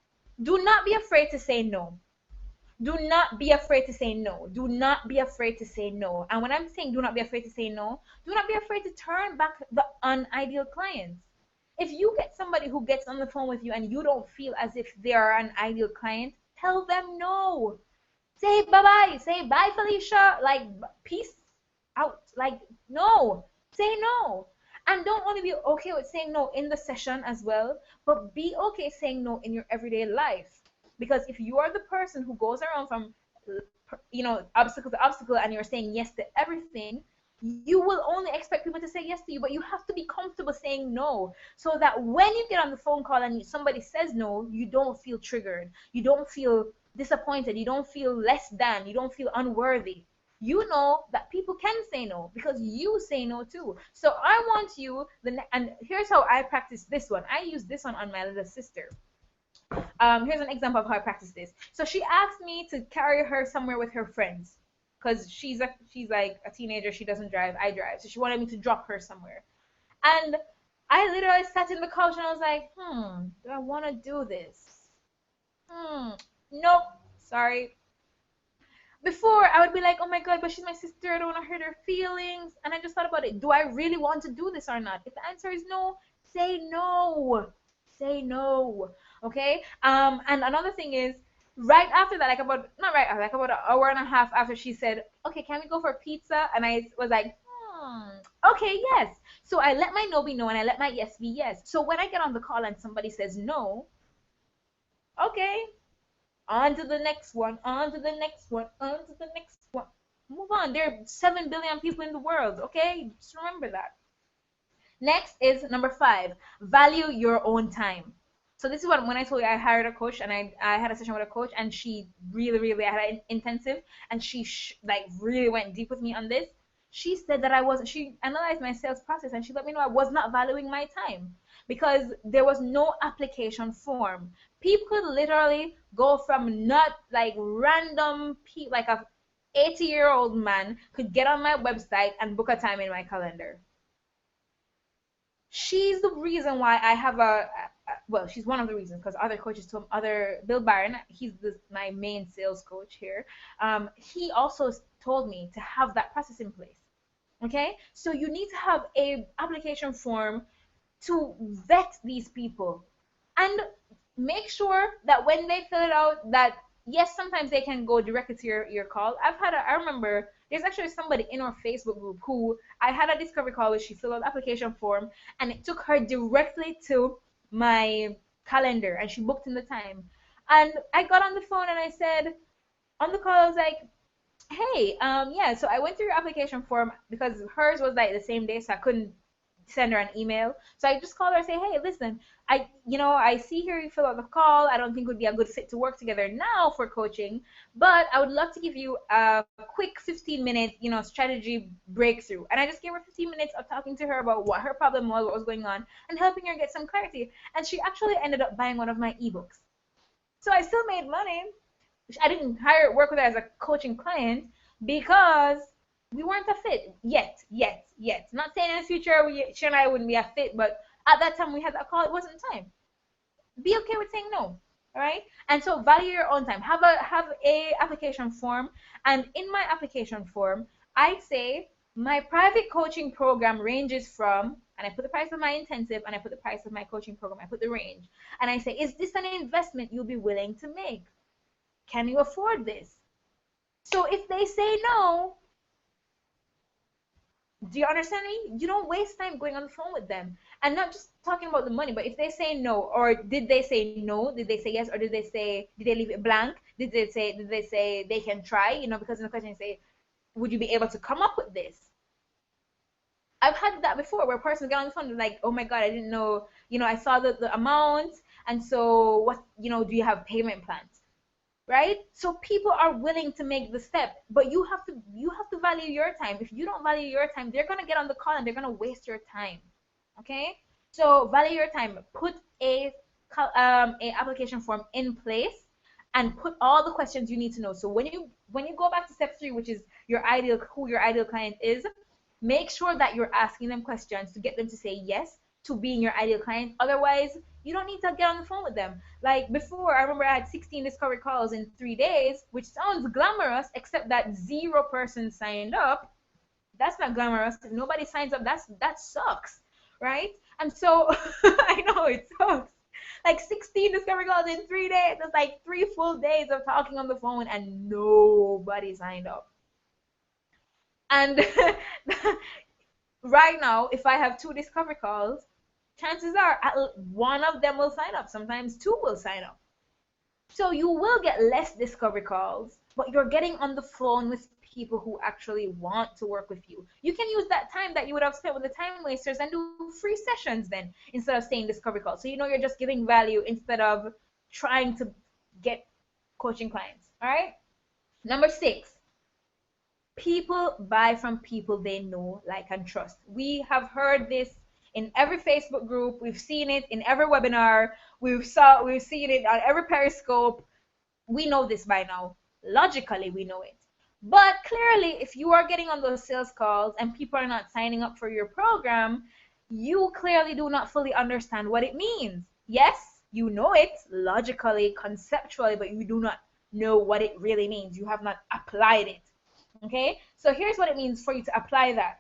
do not be afraid to say no. Do not be afraid to say no. Do not be afraid to say no. And when I'm saying do not be afraid to say no, do not be afraid to turn back the unideal clients. If you get somebody who gets on the phone with you and you don't feel as if they are an ideal client, tell them no. Say bye-bye. Say bye, Felicia. Like, peace out. Like, no. Say no. And don't only be okay with saying no in the session as well, but be okay saying no in your everyday life. Because if you are the person who goes around from, obstacle to obstacle and you're saying yes to everything, you will only expect people to say yes to you, but you have to be comfortable saying no, so that when you get on the phone call and somebody says no, you don't feel triggered. You don't feel disappointed. You don't feel less than. You don't feel unworthy. You know that people can say no because you say no too. So I want you, and here's how I practice this one. I use this one on my little sister. Here's an example of how I practice this. So she asked me to carry her somewhere with her friends because she's like a teenager. She doesn't drive. I drive. So she wanted me to drop her somewhere. And I literally sat in the couch and I was like, do I want to do this? Nope. Sorry. Before, I would be like, oh my god, but she's my sister. I don't want to hurt her feelings. And I just thought about it. Do I really want to do this or not? If the answer is no, say no. Say no. Okay? And another thing is, right after that, like about an hour and a half after she said, okay, can we go for pizza? And I was like, okay, yes. So I let my no be no and I let my yes be yes. So when I get on the call and somebody says no, okay, on to the next one, on to the next one, on to the next one. Move on. There are 7 billion people in the world, okay? Just remember that. Next is number 5, value your own time. So this is when I told you I hired a coach and I had a session with a coach and she really, I had an intensive and she like really went deep with me on this. She said that she analyzed my sales process and she let me know I was not valuing my time because there was no application form. People could literally go from not like random people, like a 80-year-old man could get on my website and book a time in my calendar. She's the reason why I have well, she's one of the reasons because other coaches told Bill Byron, he's my main sales coach here. He also told me to have that process in place. Okay, so you need to have a application form to vet these people. And make sure that when they fill it out, that yes, sometimes they can go directly to your call. I remember there's actually somebody in our Facebook group who I had a discovery call with. She filled out the application form and it took her directly to my calendar and she booked in the time. And I got on the phone and I said, on the call, I was like, hey, yeah, so I went through your application form because hers was like the same day, so I couldn't send her an email. So I just called her and say, hey, listen, I see here you fill out the call. I don't think it would be a good fit to work together now for coaching, but I would love to give you a quick 15-minute, strategy breakthrough. And I just gave her 15 minutes of talking to her about what her problem was, what was going on, and helping her get some clarity. And she actually ended up buying one of my ebooks. So I still made money. I didn't work with her as a coaching client because we weren't a fit yet. Not saying in the future she and I wouldn't be a fit, but at that time we had that call. It wasn't time. Be okay with saying no. All right. And so value your own time. Have a application form, and in my application form, I say my private coaching program ranges from, and I put the price of my intensive, and I put the price of my coaching program. I put the range, and I say, is this an investment you'll be willing to make? Can you afford this? So if they say no, do you understand me? You don't waste time going on the phone with them. And not just talking about the money, but if they say no, or did they say no? Did they say yes? Or did they leave it blank? Did they say they can try? Because in the question you say, would you be able to come up with this? I've had that before where a person get on the phone and like, oh my God, I didn't know, I saw the amount. And so what, do you have payment plans? Right? So people are willing to make the step, but you have to value your time. If you don't value your time, they're gonna get on the call and they're gonna waste your time. Okay? So value your time. Put a application form in place and put all the questions you need to know. So when you go back to step 3, which is who your ideal client is, make sure that you're asking them questions to get them to say yes to being your ideal client. Otherwise, you don't need to get on the phone with them. Like before, I remember I had 16 discovery calls in 3 days, which sounds glamorous, except that 0 person signed up. That's not glamorous. If nobody signs up, that sucks, right? And so I know it sucks. Like 16 discovery calls in 3 days. That's like 3 full days of talking on the phone and nobody signed up. And right now, if I have 2 discovery calls, chances are one of them will sign up. Sometimes 2 will sign up. So you will get less discovery calls, but you're getting on the phone with people who actually want to work with you. You can use that time that you would have spent with the time wasters and do free sessions then instead of saying discovery calls. So you're just giving value instead of trying to get coaching clients. All right? Number 6. People buy from people they know, like, and trust. We have heard this in every Facebook group. We've seen it in every webinar. We've seen it on every Periscope. We know this by now. Logically, we know it. But clearly, if you are getting on those sales calls and people are not signing up for your program, you clearly do not fully understand what it means. Yes, you know it logically, conceptually, but you do not know what it really means. You have not applied it. Okay, so here's what it means for you to apply that.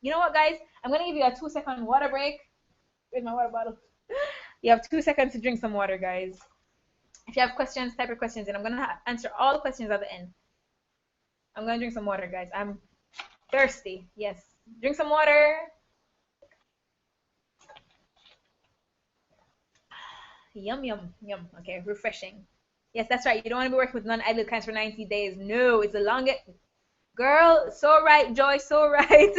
You know what, guys? I'm going to give you a 2-second water break. Where's my water bottle? You have 2 seconds to drink some water, guys. If you have questions, type your questions in. I'm going to answer all the questions at the end. I'm going to drink some water, guys. I'm thirsty. Yes. Drink some water. Yum, yum, yum. Okay, refreshing. Yes, that's right. You don't want to be working with non-ideal clients for 90 days. No, it's the longest. Girl, so right, Joy, so right.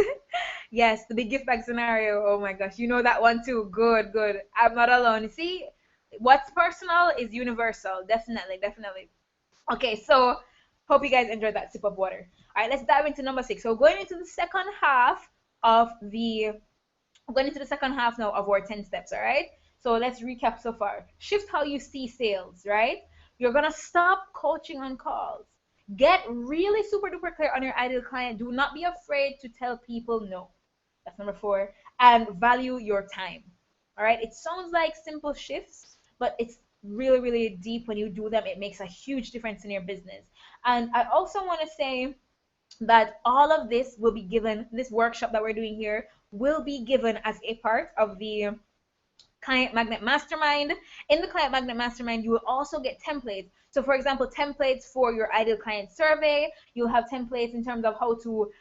Yes, the big gift bag scenario. Oh my gosh, you know that one too. Good, good. I'm not alone. See, what's personal is universal. Definitely, definitely. Okay, so hope you guys enjoyed that sip of water. All right, let's dive into number 6. So going into the second half now of our 10 steps. All right. So let's recap so far. Shift how you see sales. Right. You're gonna stop coaching on calls. Get really super duper clear on your ideal client. Do not be afraid to tell people no. That's number 4. And value your time. All right. It sounds like simple shifts, but it's really, really deep when you do them. It makes a huge difference in your business. And I also want to say that all of this will be given, this workshop that we're doing here will be given as a part of the Client Magnet Mastermind. In the Client Magnet Mastermind, you will also get templates. So for example, templates for your ideal client survey. You'll have templates in terms of how to,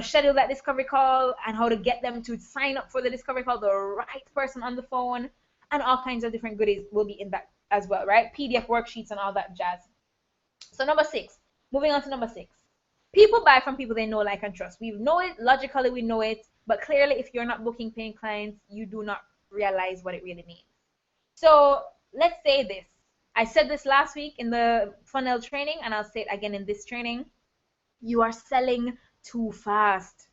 schedule that discovery call and how to get them to sign up for the discovery call, the right person on the phone, and all kinds of different goodies will be in that as well, right? PDF worksheets and all that jazz. So number 6, moving on to number 6. People buy from people they know, like, and trust. We know it, logically we know it, but clearly if you're not booking paying clients, you do not realize what it really means. So let's say this. I said this last week in the funnel training, and I'll say it again in this training. You are selling too fast.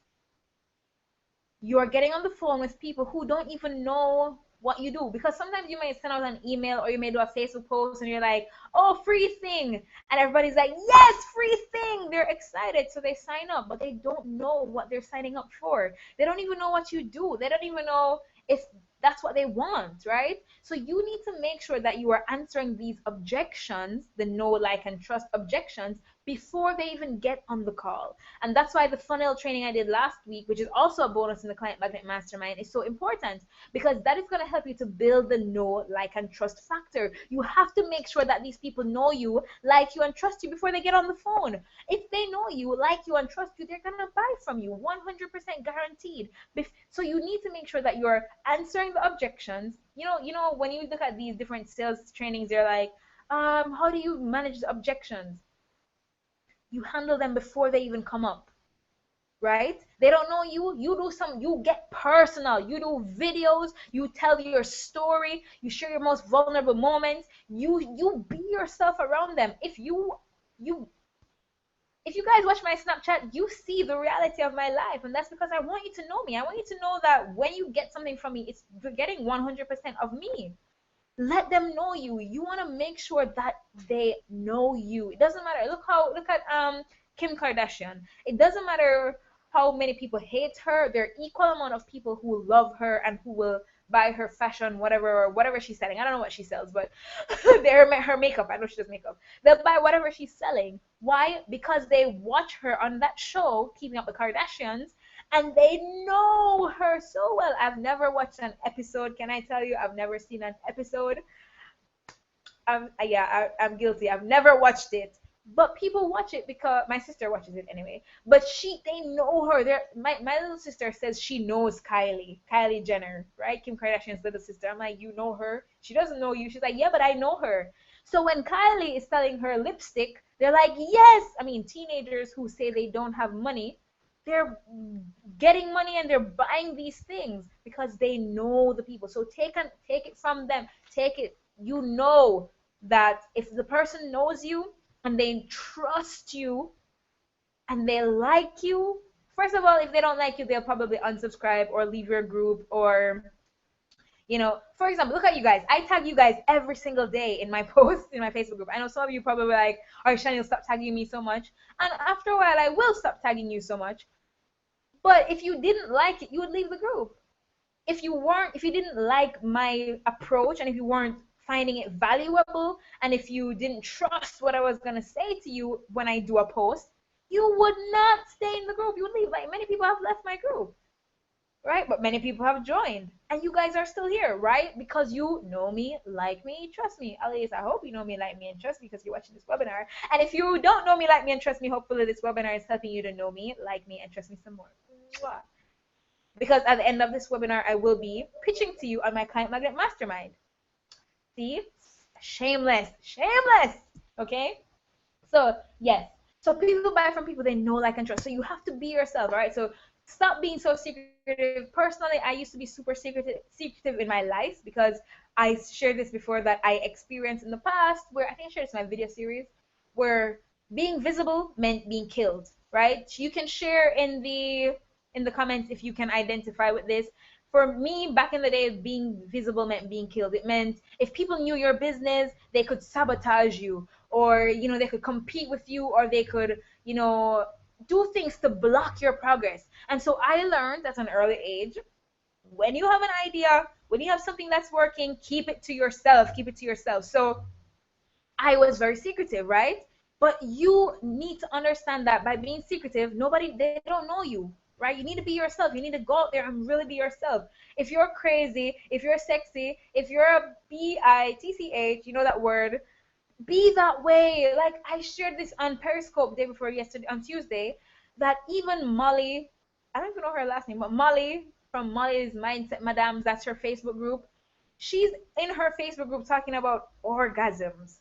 You are getting on the phone with people who don't even know what you do, because sometimes you may send out an email or you may do a Facebook post and you're like, oh, free thing, and everybody's like, yes, free thing. They're excited, so they sign up, but they don't know what they're signing up for. They don't even know what you do. They don't even know if that's what they want, right? So you need to make sure that you are answering these objections, the know, like, and trust objections, before they even get on the call. And that's why the funnel training I did last week, which is also a bonus in the Client Magnet Mastermind, is so important, because that is going to help you to build the know, like, and trust factor. You have to make sure that these people know you, like you, and trust you before they get on the phone. If they know you, like you, and trust you, they're going to buy from you, 100% guaranteed. So you need to make sure that you're answering the objections. When you look at these different sales trainings, they're like, how do you manage the objections? You handle them before they even come up, right? They don't know you. You get personal. You do videos. You tell your story. You share your most vulnerable moments. You be yourself around them. If you guys watch my Snapchat, you see the reality of my life, and that's because I want you to know me. I want you to know that when you get something from me, you're getting 100% of me. Let them know you. You want to make sure that they know you. It doesn't matter. Look at Kim Kardashian. It doesn't matter how many people hate her. There are equal amount of people who love her and who will buy her fashion, whatever she's selling. I don't know what she sells, but her makeup. I know she does makeup. They'll buy whatever she's selling. Why? Because they watch her on that show, Keeping Up with Kardashians, and they know her so well. I've never watched an episode. Can I tell you? I've never seen an episode. I'm guilty. I've never watched it, but people watch it because my sister watches it anyway. But they know her. My little sister says she knows Kylie Jenner, right? Kim Kardashian's little sister. I'm like, you know her? She doesn't know you. She's like, yeah, but I know her. So when Kylie is selling her lipstick, they're like, yes. I mean, teenagers who say they don't have money, they're getting money and they're buying these things because they know the people. So take it from them. Take it. You know that if the person knows you and they trust you and they like you, first of all, if they don't like you, they'll probably unsubscribe or leave your group, or for example, look at you guys. I tag you guys every single day in my posts in my Facebook group. I know some of you probably like, all right, Shani, stop tagging me so much. And after a while, I will stop tagging you so much. But if you didn't like it, you would leave the group. If you didn't like my approach, and if you weren't finding it valuable, and if you didn't trust what I was going to say to you when I do a post, you would not stay in the group. You would leave. Like, many people have left my group, right? But many people have joined, and you guys are still here, right? Because you know me, like me, trust me. At least I hope you know me, like me, and trust me, because you're watching this webinar. And if you don't know me, like me, and trust me, hopefully this webinar is helping you to know me, like me, and trust me some more. Mwah. Because at the end of this webinar, I will be pitching to you on my Client Magnet Mastermind. See? Shameless. Okay? So, yes. So people buy from people they know, like, and trust. So you have to be yourself, all right? So stop being so secretive. Personally, I used to be super secretive in my life, because I shared this before, that I experienced in the past, where I think I shared this in my video series, where being visible meant being killed, right? You can share in the comments if you can identify with this. For me, back in the day, being visible meant being killed. It meant if people knew your business, they could sabotage you, or they could compete with you, or they could do things to block your progress. And so I learned at an early age, when you have an idea, when you have something that's working, keep it to yourself. So I was very secretive, right? But you need to understand that by being secretive, they don't know you. right? You need to be yourself. You need to go out there and really be yourself. If you're crazy, if you're sexy, if you're a bitch, you know that word, be that way. Like I shared this on Periscope day before yesterday on Tuesday, that even Molly, I don't even know her last name, but Molly from Molly's Mindset Madams, that's her Facebook group. She's in her Facebook group talking about orgasms.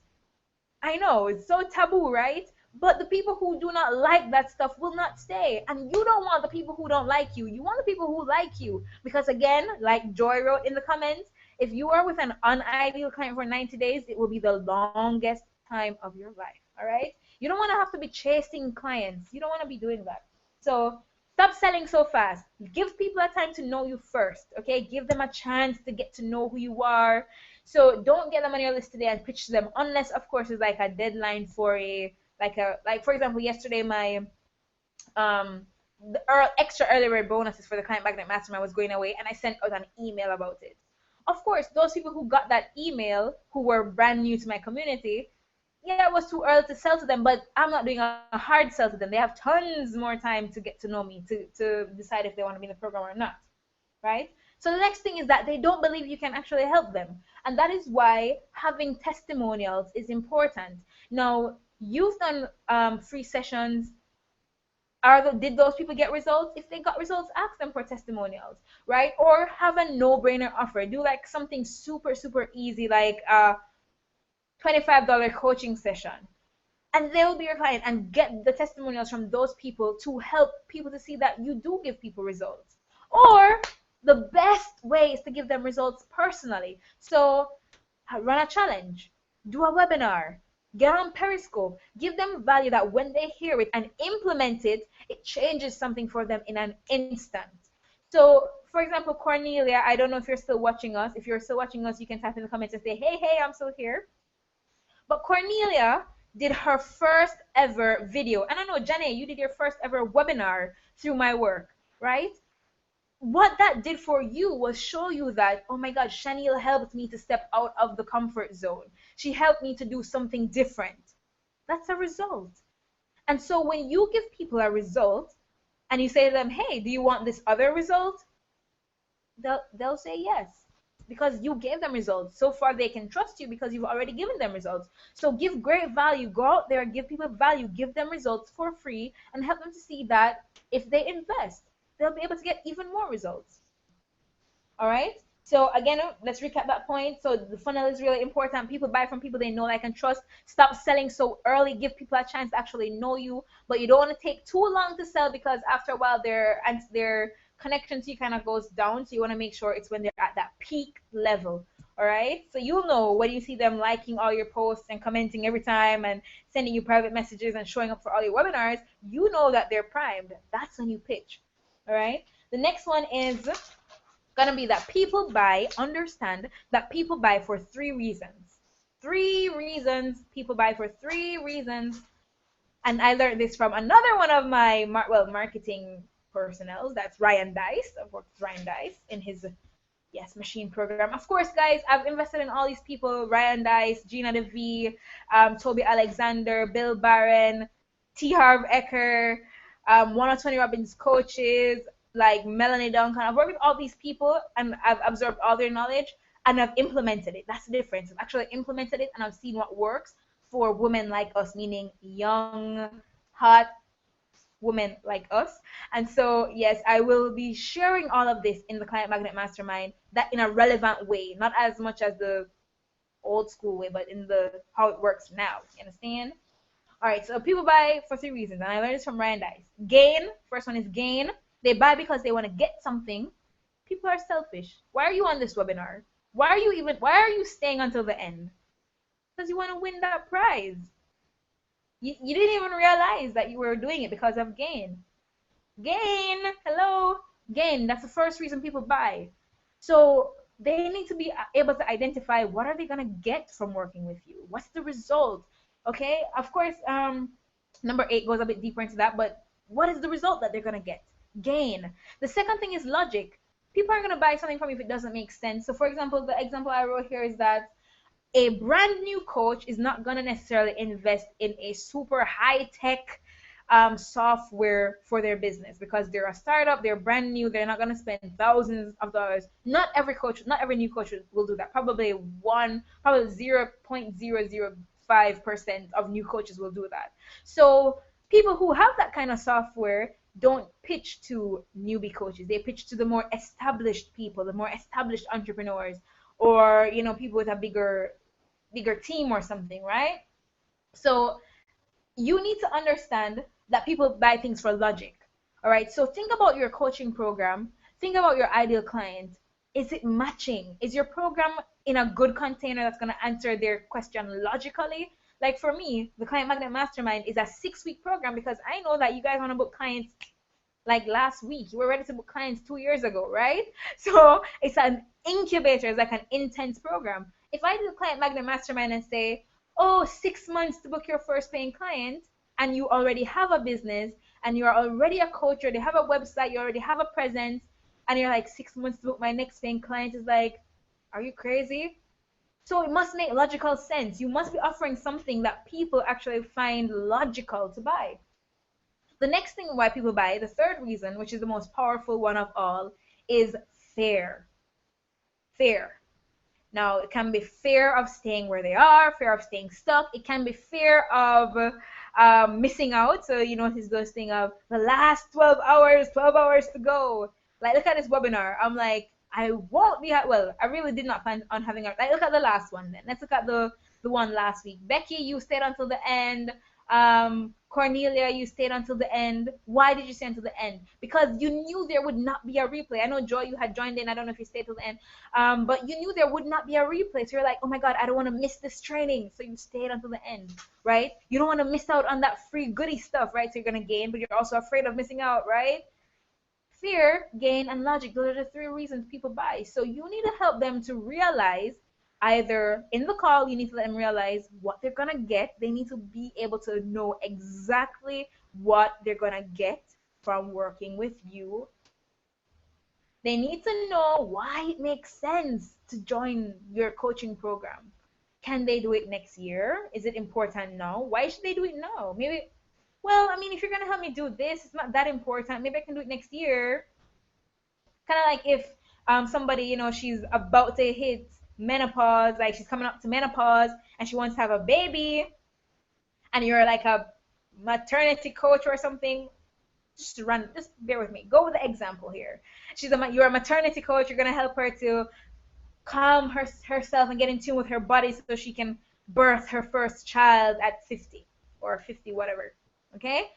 I know it's so taboo, right? But the people who do not like that stuff will not stay. And you don't want the people who don't like you. You want the people who like you. Because again, like Joy wrote in the comments, if you are with an unideal client for 90 days, it will be the longest time of your life. All right? You don't want to have to be chasing clients. You don't want to be doing that. So stop selling so fast. Give people a time to know you first. Okay? Give them a chance to get to know who you are. So don't get them on your list today and pitch them unless, of course, it's like a deadline for like for example, yesterday my extra early bird bonuses for the client magnet mastermind was going away, and I sent out an email about it. Of course, those people who got that email who were brand new to my community, yeah, it was too early to sell to them, but I'm not doing a hard sell to them. They have tons more time to get to know me to decide if they want to be in the program or not, right? So the next thing is that they don't believe you can actually help them. And that is why having testimonials is important. Now, you've done free sessions. Did those people get results? If they got results, ask them for testimonials, right? Or have a no-brainer offer. Do like something super, super easy, like a $25 coaching session. And they will be your client, and get the testimonials from those people to help people to see that you do give people results. Or the best way is to give them results personally. So run a challenge, do a webinar, get on Periscope, give them value that when they hear it and implement it, it changes something for them in an instant. So, for example, Cornelia, I don't know if you're still watching us. If you're still watching us, you can type in the comments and say, hey, I'm still here. But Cornelia did her first ever video. And I know, Jenny, you did your first ever webinar through my work, right? What that did for you was show you that, oh my God, Shaniel helped me to step out of the comfort zone. She helped me to do something different. That's a result. And so when you give people a result and you say to them, hey, do you want this other result? They'll say yes, because you gave them results. So far they can trust you because you've already given them results. So give great value. Go out there, give people value, give them results for free, and help them to see that if they invest, they'll be able to get even more results. All right? So again, let's recap that point. So the funnel is really important. People buy from people they know, like, and trust. Stop selling so early. Give people a chance to actually know you. But you don't want to take too long to sell, because after a while their connection to you kind of goes down. So you want to make sure it's when they're at that peak level. All right? So you'll know when you see them liking all your posts and commenting every time and sending you private messages and showing up for all your webinars, you know that they're primed. That's when you pitch. All right? The next one is gonna be that people buy. Understand that people buy for 3 reasons. 3 reasons. People buy for 3 reasons. And I learned this from another one of my marketing personnel. That's Ryan Dice. I've worked with Ryan Dice in his machine program. Of course, guys, I've invested in all these people: Ryan Dice, Gina DeVee, Toby Alexander, Bill Barron, T. Harv Eker, 120 Robbins coaches, like Melanie Duncan. I've worked with all these people and I've absorbed all their knowledge and I've implemented it. That's the difference. I've actually implemented it and I've seen what works for women like us, meaning young, hot women like us. And so, yes, I will be sharing all of this in the Client Magnet Mastermind, that in a relevant way, not as much as the old school way, but in the how it works now. You understand? All right, so people buy for 3 reasons, and I learned this from Ryan Dice. Gain. First one is gain. They buy because they want to get something. People are selfish. Why are you on this webinar? Why are you staying until the end? Because you want to win that prize. You didn't even realize that you were doing it because of gain. Gain. Hello. Gain. That's the first reason people buy. So they need to be able to identify, what are they going to get from working with you? What's the result? Okay. Of course, number 8 goes a bit deeper into that, but what is the result that they're going to get? Gain. The second thing is logic. People aren't going to buy something from you if it doesn't make sense. So for example, the example I wrote here is that a brand new coach is not going to necessarily invest in a super high-tech software for their business because they're a startup, they're brand new, they're not going to spend thousands of dollars. Not every coach, not every new coach will do that. Probably 0.005% of new coaches will do that. So people who have that kind of software don't pitch to newbie coaches. They pitch to the more established people, the more established entrepreneurs, or people with a bigger team or something, right? So you need to understand that people buy things for logic. All right. So think about your coaching program. Think about your ideal client. Is it matching? Is your program in a good container that's going to answer their question logically? Like for me, the Client Magnet Mastermind is a 6-week program because I know that you guys want to book clients like last week. You were ready to book clients 2 years ago, right? So it's an incubator, it's like an intense program. If I do the Client Magnet Mastermind and say, oh, 6 months to book your first paying client, and you already have a business and you're already a coach, or they have a website, you already have a presence, and you're like 6 months to book my next paying client, is like, are you crazy? So it must make logical sense. You must be offering something that people actually find logical to buy. The next thing why people buy, the third reason, which is the most powerful one of all, is fear. Fear. Now, it can be fear of staying where they are, fear of staying stuck. It can be fear of missing out. So you notice those thing of the last 12 hours to go. Like, look at this webinar. I'm like, I won't be, well, I really did not plan on having a, like, look at the last one then. Let's look at the one last week. Becky, you stayed until the end. Cornelia, you stayed until the end. Why did you stay until the end? Because you knew there would not be a replay. I know Joy, you had joined in. I don't know if you stayed till the end, but you knew there would not be a replay. So you're like, oh my God, I don't want to miss this training. So you stayed until the end, right? You don't want to miss out on that free goodie stuff, right? So you're gonna gain, but you're also afraid of missing out, right? Fear, gain, and logic. Those are the 3 reasons people buy. So you need to help them to realize, either in the call, you need to let them realize what they're going to get. They need to be able to know exactly what they're going to get from working with you. They need to know why it makes sense to join your coaching program. Can they do it next year? Is it important now? Why should they do it now? Maybe, well, I mean, if you're going to help me do this, it's not that important. Maybe I can do it next year. Kind of like if somebody, she's about to hit menopause, like she's coming up to menopause and she wants to have a baby, and you're like a maternity coach or something. Just bear with me. Go with the example here. You're a maternity coach. You're gonna help her to calm herself and get in tune with her body so she can birth her first child at 50 or 50 whatever. Okay?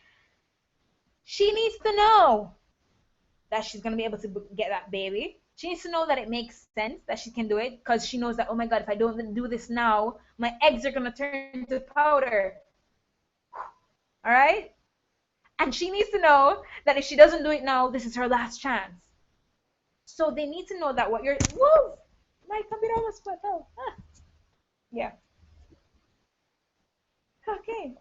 She needs to know that she's gonna be able to get that baby. She needs to know that it makes sense that she can do it, because she knows that, oh my God, if I don't do this now, my eggs are gonna turn to powder. All right? And she needs to know that if she doesn't do it now, this is her last chance. So they need to know that what you're, whoa, my computer almost fell. Yeah. Okay.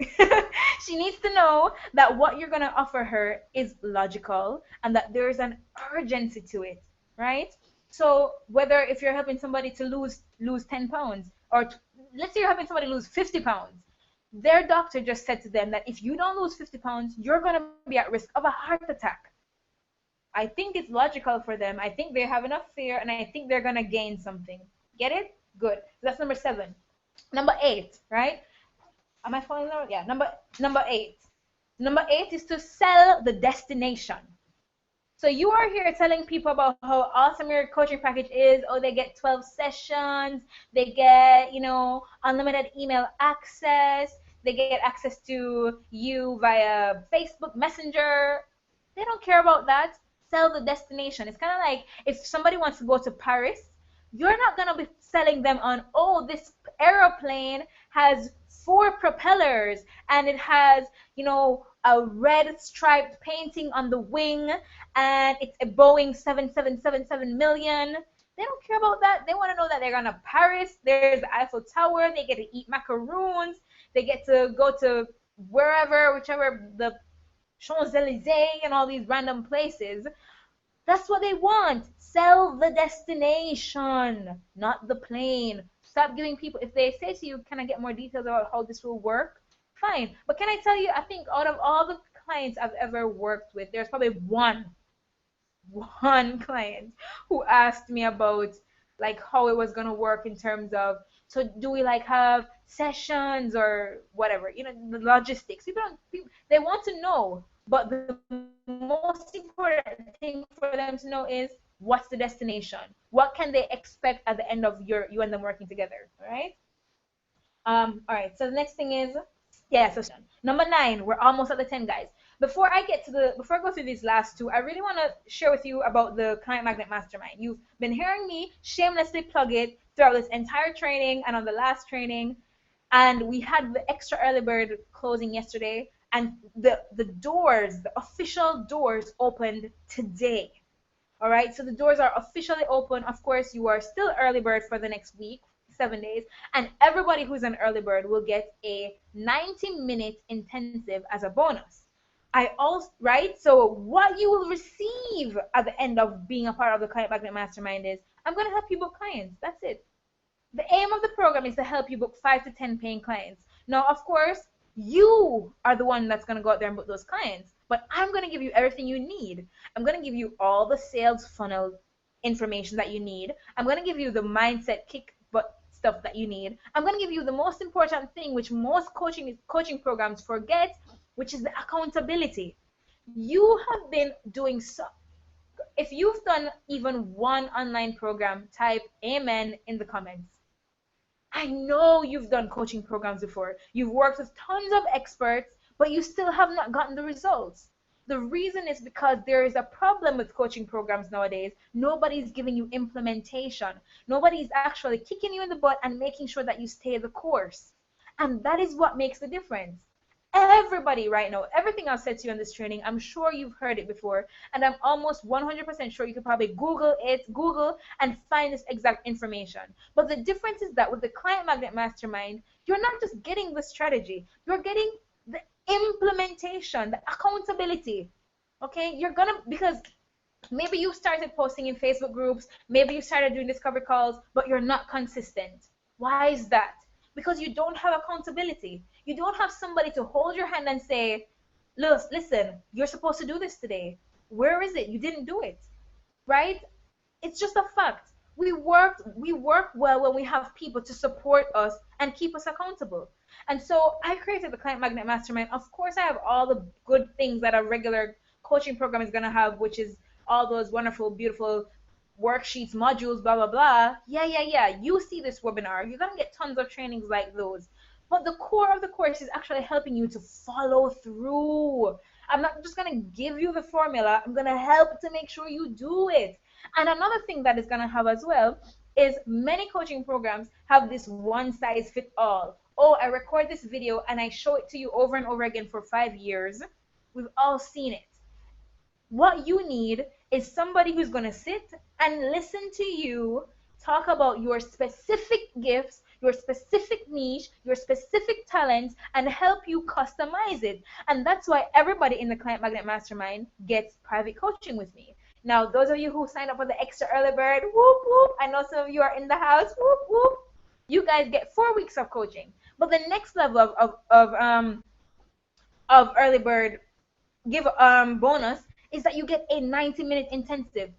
She needs to know that what you're going to offer her is logical and that there's an urgency to it, right? So whether if you're helping somebody to lose 10 pounds, or let's say you're helping somebody lose 50 pounds, their doctor just said to them that if you don't lose 50 pounds, you're going to be at risk of a heart attack. I think it's logical for them. I think they have enough fear, and I think they're going to gain something. Get it? Good. So that's number 7. Number 8, right? Am I following that? Yeah, number 8. Number 8 is to sell the destination. So you are here telling people about how awesome your coaching package is. Oh, they get 12 sessions. They get, unlimited email access. They get access to you via Facebook Messenger. They don't care about that. Sell the destination. It's kind of like if somebody wants to go to Paris, you're not going to be selling them on, oh, this aeroplane has 4 propellers and it has, a red striped painting on the wing and it's a Boeing 7777 million. They don't care about that. They want to know that they're going to Paris. There's the Eiffel Tower. They get to eat macaroons. They get to go to whichever, the Champs-Élysées and all these random places. That's what they want. Sell the destination, not the plane. Stop giving people, if they say to you, can I get more details about how this will work? Fine. But can I tell you, I think out of all the clients I've ever worked with, there's probably one client who asked me about like how it was going to work in terms of, so do we like have sessions or whatever, the logistics. They want to know, but the most important thing for them to know is, what's the destination, what can they expect at the end of you and them working together. All right. All right, so the next thing is, yeah, so number 9, we're almost at the 10, guys. Before I go through these last two, I really want to share with you about the Client Magnet Mastermind. You've been hearing me shamelessly plug it throughout this entire training and on the last training, and we had the extra early bird closing yesterday, and the official doors opened today. All right, so the doors are officially open. Of course, you are still early bird for the next week, 7 days, and everybody who's an early bird will get a 90-minute intensive as a bonus. Right? So what you will receive at the end of being a part of the Client Magnet Mastermind is, I'm going to help you book clients. That's it. The aim of the program is to help you book 5 to 10 paying clients. Now, of course, you are the one that's going to go out there and book those clients, but I'm going to give you everything you need. I'm going to give you all the sales funnel information that you need. I'm going to give you the mindset kick butt stuff that you need. I'm going to give you the most important thing, which most coaching programs forget, which is the accountability. You have been doing so. If you've done even one online program, type amen in the comments. I know you've done coaching programs before. You've worked with tons of experts, but you still have not gotten the results. The reason is because there is a problem with coaching programs nowadays. Nobody's giving you implementation. Nobody's actually kicking you in the butt and making sure that you stay the course. And that is what makes the difference. Everybody right now, everything I've said to you in this training, I'm sure you've heard it before, and I'm almost 100% sure you could probably Google and find this exact information. But the difference is that with the Client Magnet Mastermind, you're not just getting the strategy, you're getting the implementation, the accountability. Okay, because maybe you started posting in Facebook groups, maybe you started doing discovery calls, but you're not consistent. Why is that? Because you don't have accountability. You don't have somebody to hold your hand and say, listen, you're supposed to do this today. Where is it? You didn't do it. Right? It's just a fact. We work well when we have people to support us and keep us accountable. And so I created the Client Magnet Mastermind. Of course, I have all the good things that a regular coaching program is going to have, which is all those wonderful, beautiful worksheets, modules, blah, blah, blah. Yeah. You see this webinar. You're going to get tons of trainings like those. But the core of the course is actually helping you to follow through. I'm not just going to give you the formula. I'm going to help to make sure you do it. And another thing that is going to have as well is many coaching programs have this one size fit all. Oh, I record this video and I show it to you over and over again for 5 years. We've all seen it. What you need is somebody who's going to sit and listen to you talk about your specific gifts, your specific niche, your specific talents, and help you customize it. And that's why everybody in the Client Magnet Mastermind gets private coaching with me. Now, those of you who signed up for the extra early bird, whoop, whoop. I know some of you are in the house, whoop, whoop. You guys get 4 weeks of coaching. But the next level of early bird bonus is that you get a 90-minute intensive,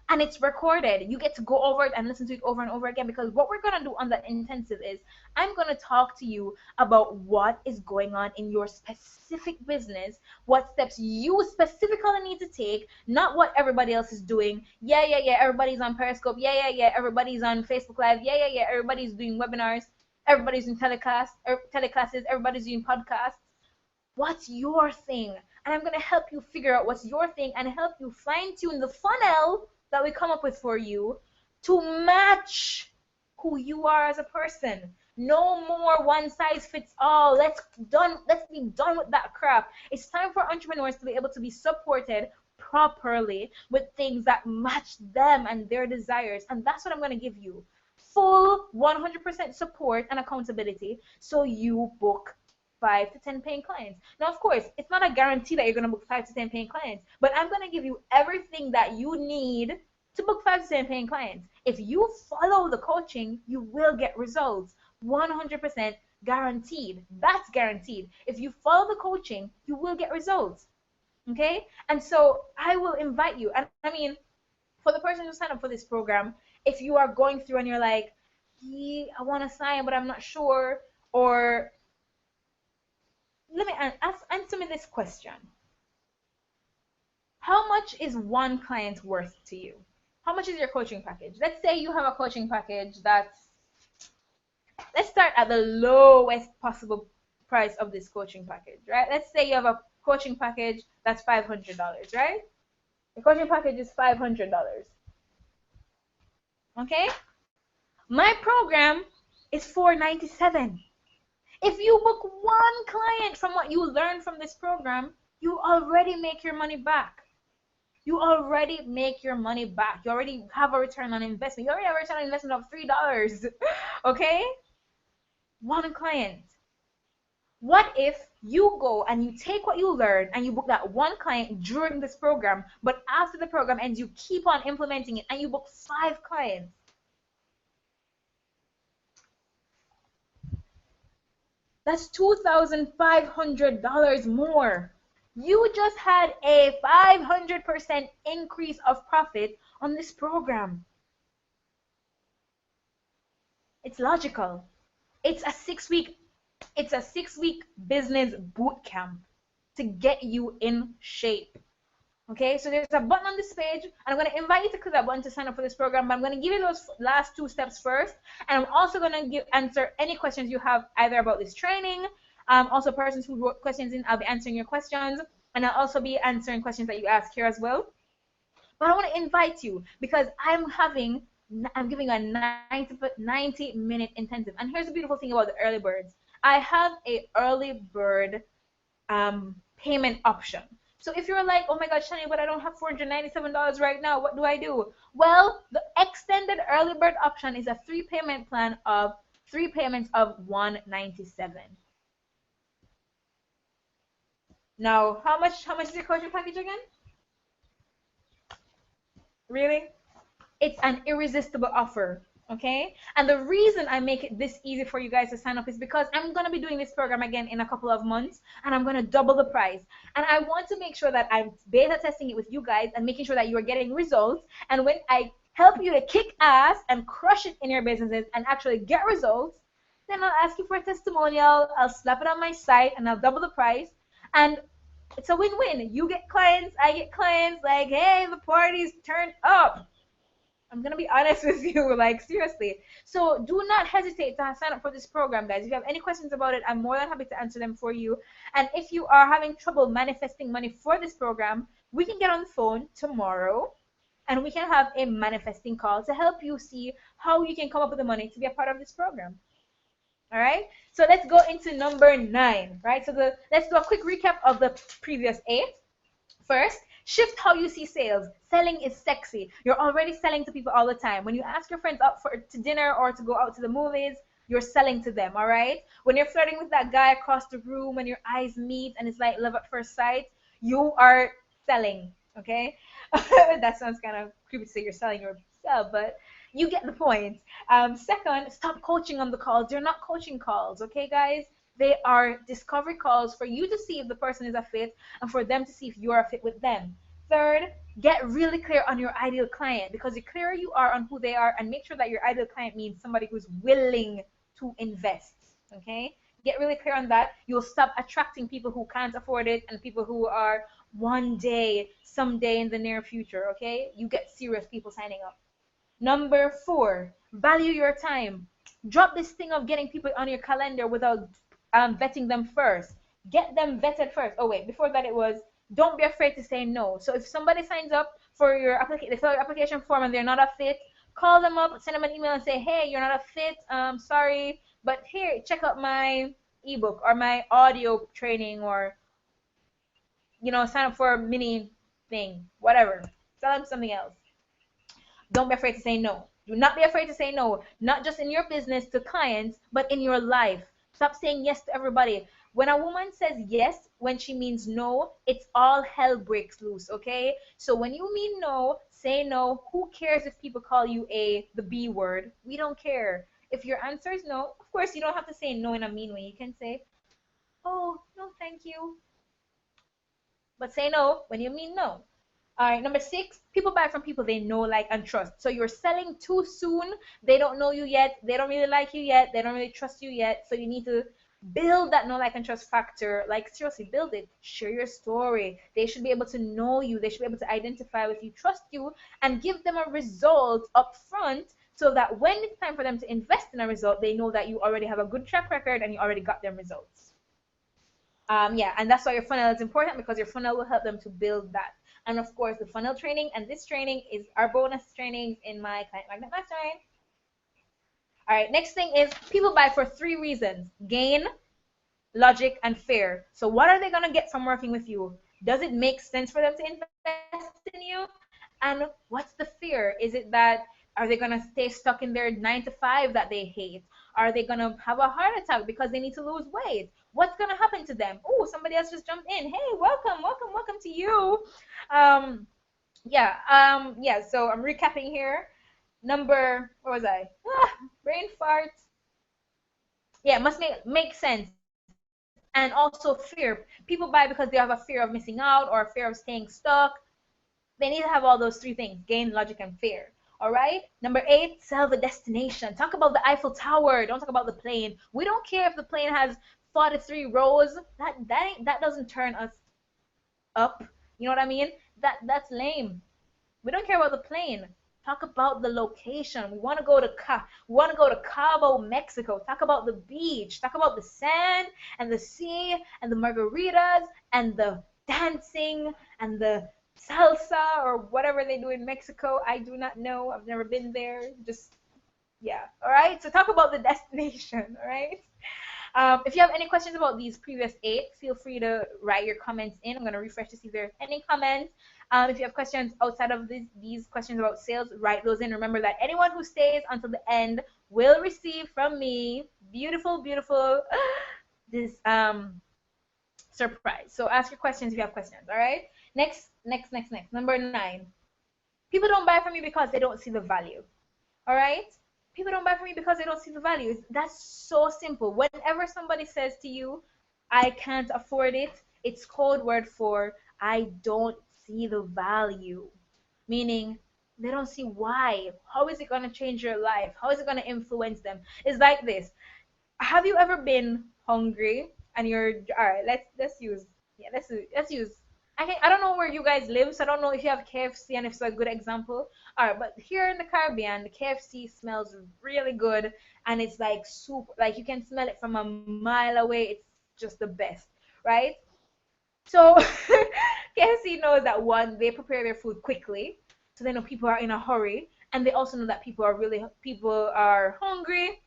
and it's recorded. You get to go over it and listen to it over and over again, because what we're going to do on that intensive is I'm going to talk to you about what is going on in your specific business, what steps you specifically need to take, not what everybody else is doing. Yeah, everybody's on Periscope. Yeah, everybody's on Facebook Live. Yeah, everybody's doing webinars. Everybody's doing teleclasses. Everybody's doing podcasts. What's your thing? And I'm going to help you figure out what's your thing and help you fine-tune the funnel that we come up with for you to match who you are as a person. No more one size fits all. Let's be done with that crap. It's time for entrepreneurs to be able to be supported properly with things that match them and their desires. And that's what I'm going to give you. Full 100% support and accountability so you book 5 to 10 paying clients. Now, of course, it's not a guarantee that you're going to book 5 to 10 paying clients, but I'm going to give you everything that you need to book 5 to 10 paying clients. If you follow the coaching, you will get results. 100% guaranteed. That's guaranteed. If you follow the coaching, you will get results. Okay? And so I will invite you. And I mean, for the person who signed up for this program, if you are going through and you're like, yeah, I want to sign, but I'm not sure, or let me answer me this question. How much is one client worth to you? How much is your coaching package? Let's say you have a coaching package that's, let's start at the lowest possible price of this coaching package, right? Let's say you have a coaching package that's $500, right? The coaching package is $500. Okay? My program is $497. If you book one client from what you learn from this program, you already make your money back. You already make your money back. You already have a return on investment. You already have a return on investment of $3. Okay? One client. What if you go and you take what you learn and you book that one client during this program, but after the program ends, you keep on implementing it and you book 5 clients? That's $2,500 more. You just had a 500% increase of profit on this program. It's logical. It's a 6 week business boot camp to get you in shape. Okay, so there's a button on this page, and I'm going to invite you to click that button to sign up for this program. But I'm going to give you those last 2 steps first, and I'm also going to answer any questions you have either about this training. Also, persons who wrote questions in, I'll be answering your questions, and I'll also be answering questions that you ask here as well. But I want to invite you because I'm giving a 90-minute intensive. And here's the beautiful thing about the early birds. I have a early bird payment option. So if you're like, oh my God, Shani, but I don't have $497 right now, what do I do? Well, the extended early bird option is a 3 payment plan of 3 payments of $197. Now, how much is your coaching package again? Really? It's an irresistible offer. Okay, and the reason I make it this easy for you guys to sign up is because I'm going to be doing this program again in a couple of months, and I'm going to double the price, and I want to make sure that I'm beta testing it with you guys and making sure that you are getting results. And when I help you to kick ass and crush it in your businesses and actually get results, then I'll ask you for a testimonial, I'll slap it on my site, and I'll double the price. And it's a win-win. You get clients, I get clients. Like, hey, the party's turned up. I'm gonna be honest with you, like seriously. So do not hesitate to sign up for this program, guys. If you have any questions about it, I'm more than happy to answer them for you. And if you are having trouble manifesting money for this program, we can get on the phone tomorrow and we can have a manifesting call to help you see how you can come up with the money to be a part of this program. All right, so let's go into number 9, right? So let's do a quick recap of the previous 8. First, shift how you see sales. Selling is sexy. You're already selling to people all the time. When you ask your friends out to dinner or to go out to the movies, you're selling to them, all right? When you're flirting with that guy across the room and your eyes meet and it's like love at first sight, you are selling, okay? That sounds kind of creepy to say you're selling yourself, but you get the point. Second, stop coaching on the calls. They're not coaching calls, okay, guys? They are discovery calls for you to see if the person is a fit and for them to see if you are a fit with them. Third, get really clear on your ideal client, because the clearer you are on who they are, and make sure that your ideal client means somebody who's willing to invest, okay? Get really clear on that. You'll stop attracting people who can't afford it and people who are one day, someday in the near future, okay? You get serious people signing up. Number 4, value your time. Drop this thing of getting people on your calendar without vetting them first. Get them vetted first. Oh wait, before that it was, don't be afraid to say no. So if somebody signs up for your application, they fill out your application form and they're not a fit, call them up, send them an email and say, hey, you're not a fit, sorry, but here, check out my ebook or my audio training, or sign up for a mini thing, whatever. Tell them something else. Don't be afraid to say no. Do not be afraid to say no, not just in your business to clients, but in your life. Stop saying yes to everybody. When a woman says yes, when she means no, it's all hell breaks loose, okay? So when you mean no, say no. Who cares if people call you the B word? We don't care. If your answer is no, of course you don't have to say no in a mean way. You can say, oh, no, thank you. but say no when you mean no. All right, number six, people buy from people they know, like, and trust. So you're selling too soon. They don't know you yet. They don't really like you yet. They don't really trust you yet. So you need to build that know, like, and trust factor. Like, seriously, build it. Share your story. They should be able to know you. They should be able to identify with you, trust you, and give them a result up front so that when it's time for them to invest in a result, they know that you already have a good track record and you already got them results. Yeah, and that's why your funnel is important, because your funnel will help them to build that. And of course, the funnel training and this training is our bonus trainings in my Client Magnet Mastermind. All right, next thing is people buy for three reasons: gain, logic, and fear. So what are they going to get from working with you? Does it make sense for them to invest in you? And what's the fear? Is it that, are they going to stay stuck in their 9 to 5 that they hate? Are they going to have a heart attack because they need to lose weight? What's going to happen to them? Oh, somebody else just jumped in. Hey, welcome, welcome, welcome to you. Yeah, so I'm recapping here. Number, where was I? Brain fart. Yeah, must make sense. And also fear. People buy because they have a fear of missing out or a fear of staying stuck. They need to have all those three things: gain, logic, and fear. All right. Number 8, sell the destination. Talk about the Eiffel Tower. Don't talk about the plane. We don't care if the plane has 43 rows. That doesn't turn us up. You know what I mean? That's lame. We don't care about the plane. Talk about the location. We want to go to Cabo, Mexico. Talk about the beach. Talk about the sand and the sea and the margaritas and the dancing and the salsa or whatever they do in Mexico. I do not know. I've never been there. Just, yeah. All right. So talk about the destination. All right. If you have any questions about these previous 8, feel free to write your comments in. I'm going to refresh to see if there's any comments. If you have questions outside of these questions about sales, write those in. Remember that anyone who stays until the end will receive from me beautiful, beautiful this surprise. So ask your questions if you have questions. All right. Next. Number 9. People don't buy from you because they don't see the value. All right. People don't buy from you because they don't see the value. That's so simple. Whenever somebody says to you, I can't afford it, it's code word for I don't see the value. Meaning they don't see why. How is it going to change your life? How is it going to influence them? It's like this. Have you ever been hungry and you're all right, let's use yeah, let's use I don't know where you guys live, so I don't know if you have KFC and if it's a good example. All right, but here in the Caribbean, the KFC smells really good, and it's like soup. Like you can smell it from a mile away. It's just the best, right? So KFC knows that, one, they prepare their food quickly, so they know people are in a hurry, and they also know that people are hungry,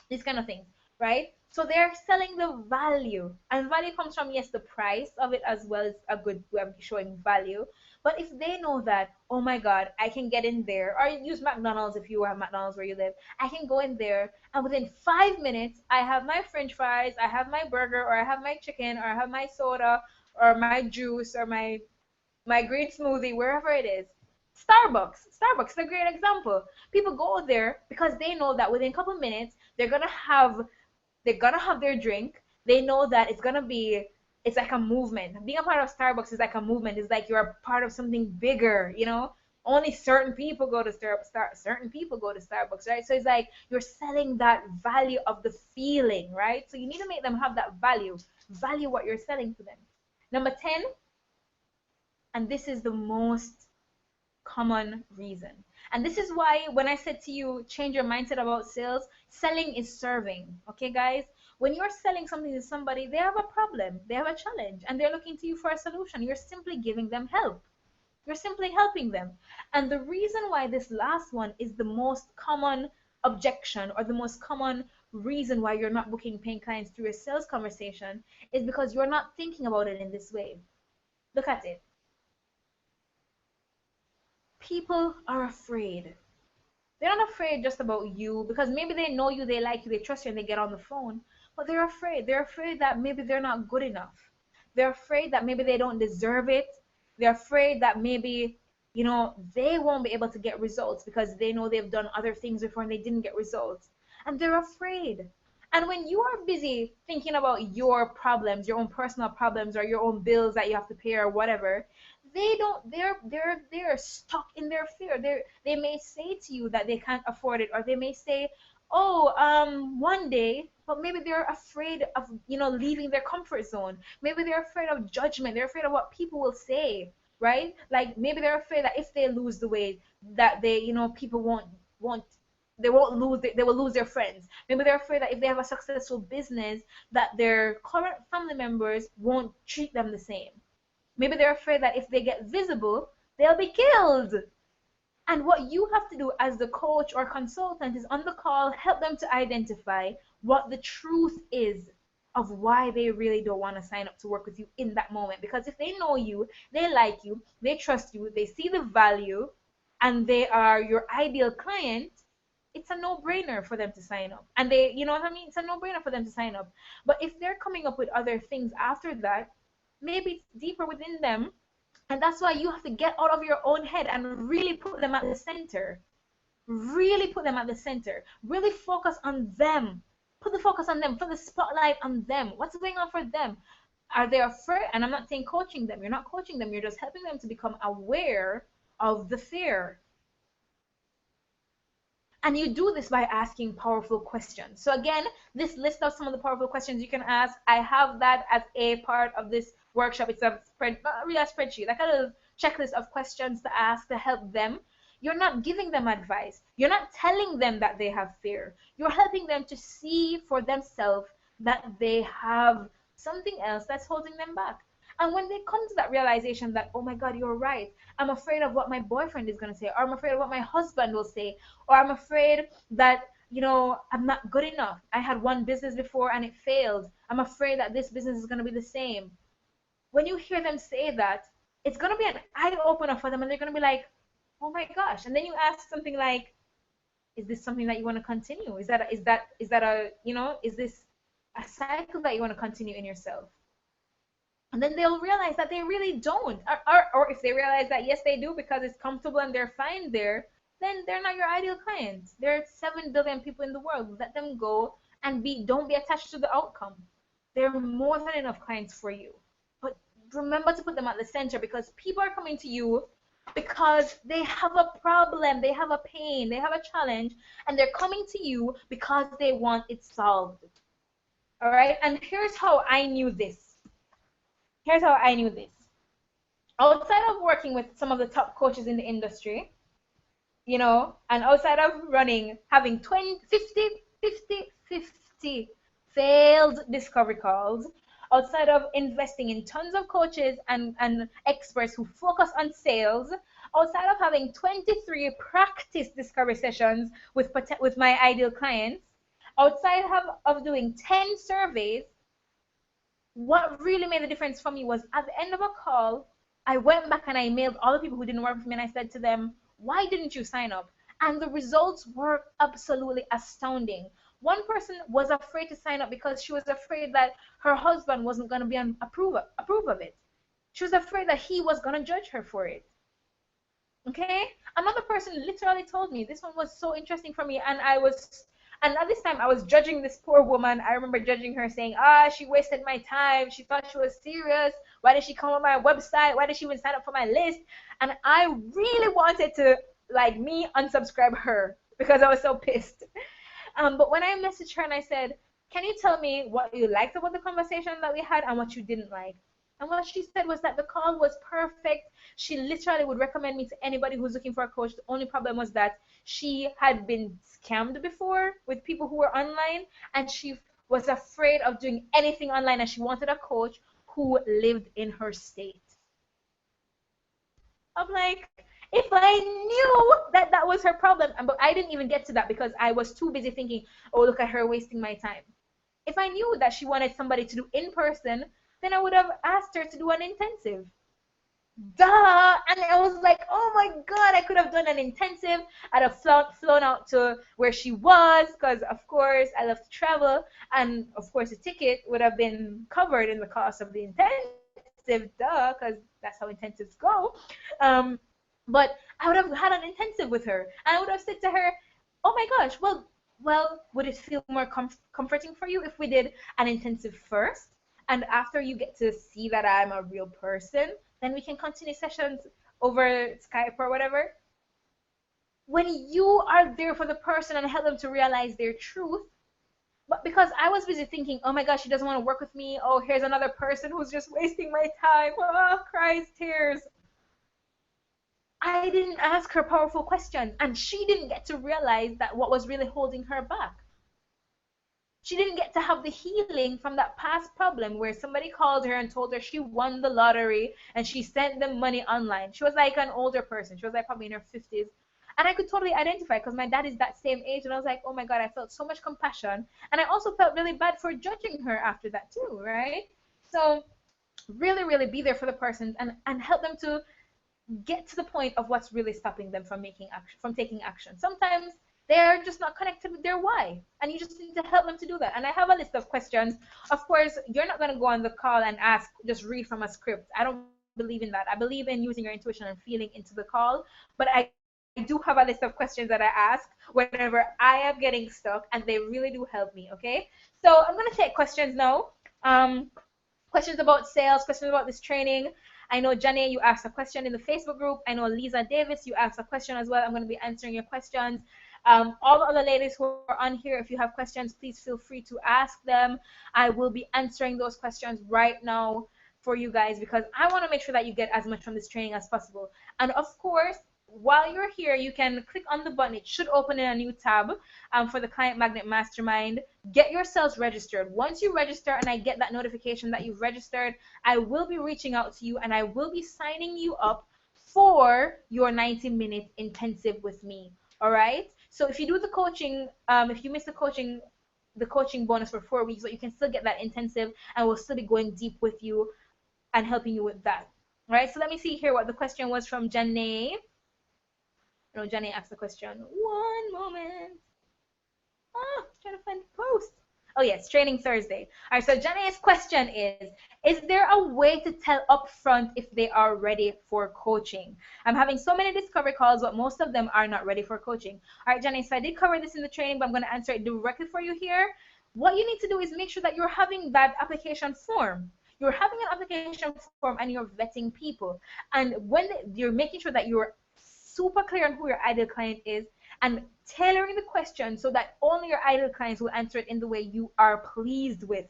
these kind of things, right? So they're selling the value, and value comes from, yes, the price of it as well as a good way of showing value. But if they know that, oh my God, I can get in there, or use McDonald's if you have McDonald's where you live, I can go in there and within 5 minutes I have my French fries, I have my burger, or I have my chicken, or I have my soda, or my juice, or my green smoothie, wherever it is. Starbucks is a great example. People go there because they know that within a couple minutes they're gonna have their drink. They know that it's like a movement. Being a part of Starbucks is like a movement. It's like you're a part of something bigger, you know? Only certain people go to certain people go to Starbucks, right? So it's like you're selling that value of the feeling, right? So you need to make them have that value what you're selling to them. Number 10, and this is the most common reason. And this is why when I said to you, change your mindset about sales, selling is serving. Okay, guys? When you're selling something to somebody, they have a problem, they have a challenge, and they're looking to you for a solution. You're simply giving them help. You're simply helping them. And the reason why this last one is the most common objection or the most common reason why you're not booking paying clients through a sales conversation is because you're not thinking about it in this way. Look at it. People are afraid. They're not afraid just about you because maybe they know you, they like you, they trust you, and they get on the phone. But they're afraid. They're afraid that maybe they're not good enough. They're afraid that maybe they don't deserve it. They're afraid that maybe, they won't be able to get results because they know they've done other things before and they didn't get results. And they're afraid. And when you are busy thinking about your problems, your own personal problems, or your own bills that you have to pay or whatever, they don't they're stuck in their fear. They may say to you that they can't afford it, or they may say, oh, one day, but maybe they're afraid of, leaving their comfort zone. Maybe they're afraid of judgment. They're afraid of what people will say, right? Like maybe they're afraid that if they lose the weight, that people won't they won't lose they will lose their friends. Maybe they're afraid that if they have a successful business, that their current family members won't treat them the same. Maybe they're afraid that if they get visible, they'll be killed. And what you have to do as the coach or consultant is on the call, help them to identify what the truth is of why they really don't want to sign up to work with you in that moment. Because if they know you, they like you, they trust you, they see the value, and they are your ideal client, it's a no-brainer for them to sign up. And they, you know what I mean? It's a no-brainer for them to sign up. But if they're coming up with other things after that, maybe it's deeper within them. And that's why you have to get out of your own head and really put them at the center. Really put them at the center. Really focus on them. Put the focus on them. Put the spotlight on them. What's going on for them? Are they afraid? And I'm not saying coaching them. You're not coaching them. You're just helping them to become aware of the fear. And you do this by asking powerful questions. So again, this list of some of the powerful questions you can ask, I have that as a part of this workshop. It's a not really a spreadsheet, like a little checklist of questions to ask to help them. You're not giving them advice. You're not telling them that they have fear. You're helping them to see for themselves that they have something else that's holding them back. And when they come to that realization that, oh my God, you're right, I'm afraid of what my boyfriend is going to say, or I'm afraid of what my husband will say, or I'm afraid that, I'm not good enough. I had one business before and it failed. I'm afraid that this business is going to be the same. When you hear them say that, it's going to be an eye opener for them, and they're going to be like, oh my gosh. And then you ask something like, is this something that you want to continue? Is this a cycle that you want to continue in yourself? And then they'll realize that they really don't. Or if they realize that, yes, they do because it's comfortable and they're fine there, then they're not your ideal client. There are 7 billion people in the world. Let them go and don't be attached to the outcome. They're more than enough clients for you. But remember to put them at the center, because people are coming to you because they have a problem, they have a pain, they have a challenge, and they're coming to you because they want it solved. All right? And here's how I knew this. Outside of working with some of the top coaches in the industry, and outside of having 50 failed discovery calls, outside of investing in tons of coaches and experts who focus on sales, outside of having 23 practice discovery sessions with my ideal clients, outside of doing 10 surveys, what really made the difference for me was at the end of a call, I went back and I mailed all the people who didn't work with me, and I said to them, why didn't you sign up? And the results were absolutely astounding. One person was afraid to sign up because she was afraid that her husband wasn't going to approve of it. She was afraid that he was going to judge her for it. Okay? Another person literally told me, this one was so interesting for me, and at this time, I was judging this poor woman. I remember judging her, saying, she wasted my time. She thought she was serious. Why did she come on my website? Why did she even sign up for my list? And I really wanted to, unsubscribe her because I was so pissed. But when I messaged her and I said, can you tell me what you liked about the conversation that we had and what you didn't like? And what she said was that the call was perfect. She literally would recommend me to anybody who's looking for a coach. The only problem was that she had been scammed before with people who were online, and she was afraid of doing anything online, and she wanted a coach who lived in her state. I'm like, if I knew that that was her problem, but I didn't even get to that because I was too busy thinking, oh, look at her wasting my time. If I knew that she wanted somebody to do in person, then I would have asked her to do an intensive. Duh! And I was like, oh my God, I could have done an intensive. I'd have flown out to where she was because, of course, I love to travel. And, of course, the ticket would have been covered in the cost of the intensive, duh, because that's how intensives go. But I would have had an intensive with her. And I would have said to her, oh my gosh, well, Well, would it feel more comforting for you if we did an intensive first? And after you get to see that I'm a real person, then we can continue sessions over Skype or whatever. When you are there for the person and help them to realize their truth, but because I was busy thinking, oh my gosh, she doesn't want to work with me. Oh, here's another person who's just wasting my time. Oh, cries, tears. I didn't ask her powerful questions, and she didn't get to realize that what was really holding her back. She didn't get to have the healing from that past problem where somebody called her and told her she won the lottery and she sent them money online. She was like an older person. She was like probably in her 50s. And I could totally identify because my dad is that same age. And I was like, oh my God, I felt so much compassion. And I also felt really bad for judging her after that too, right? So really, really be there for the person and help them to get to the point of what's really stopping them from making action, from taking action. Sometimes they're just not connected with their why, and you just need to help them to do that. And I have a list of questions. Of course, you're not going to go on the call and ask, just read from a script. I don't believe in that. I believe in using your intuition and feeling into the call, but I do have a list of questions that I ask whenever I am getting stuck, and they really do help me. Okay, so I'm going to take questions now. Questions about sales, questions about this training. I know Jenny, you asked a question in the Facebook group. I know Lisa Davis, you asked a question as well. I'm going to be answering your questions. All the other ladies who are on here, if you have questions, please feel free to ask them. I will be answering those questions right now for you guys because I want to make sure that you get as much from this training as possible. And of course, while you're here, you can click on the button. It should open in a new tab for the Client Magnet Mastermind. Get yourselves registered. Once you register and I get that notification that you've registered, I will be reaching out to you and I will be signing you up for your 90-minute intensive with me. All right? So if you do the coaching, if you miss the coaching bonus for 4 weeks, but you can still get that intensive and we'll still be going deep with you and helping you with that. All right? So let me see here what the question was from Janae. No, Jenny asked the question. One moment. Trying to find the post. Oh yes, training Thursday. All right, so Jenny's question is there a way to tell upfront if they are ready for coaching? I'm having so many discovery calls, but most of them are not ready for coaching. All right, Jenny, so I did cover this in the training, but I'm going to answer it directly for you here. What you need to do is make sure that you're having that application form. You're having an application form and you're vetting people. And when you're making sure that you're super clear on who your ideal client is and tailoring the question so that only your ideal clients will answer it in the way you are pleased with.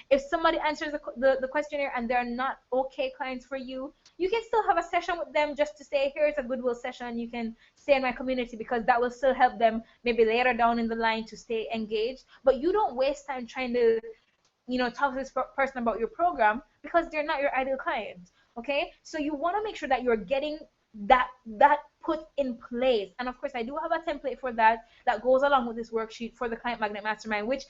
If somebody answers the questionnaire and they're not okay clients for you, you can still have a session with them just to say, here's a goodwill session. You can stay in my community because that will still help them maybe later down in the line to stay engaged. But you don't waste time trying to talk to this person about your program because they're not your ideal client. Okay, so you want to make sure that you're getting that put in place. And of course, I do have a template for that goes along with this worksheet for the Client Magnet Mastermind, which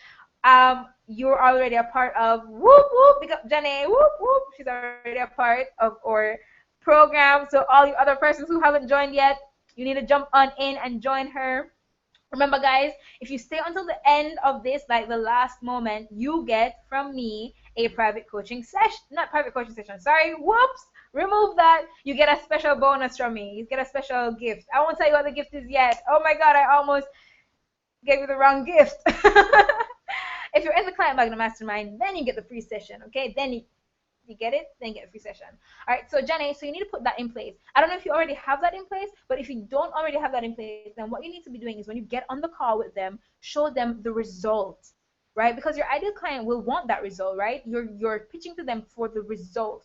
you're already a part of. Whoop whoop, pick up Jenny. Whoop whoop, she's already a part of our program. So all you other persons who haven't joined yet, you need to jump on in and join her. Remember, guys, if you stay until the end of this, like the last moment, you get from me a private coaching session. Not private coaching session, sorry. Whoops. Remove that. You get a special bonus from me. You get a special gift. I won't tell you what the gift is yet. Oh my God, I almost gave you the wrong gift. If you're in the Client Magnet Mastermind, then you get the free session, okay? Then you get it? Then you get a free session. All right, so Jenny, so you need to put that in place. I don't know if you already have that in place, but if you don't already have that in place, then what you need to be doing is when you get on the call with them, show them the result, right? Because your ideal client will want that result, right? You're pitching to them for the result,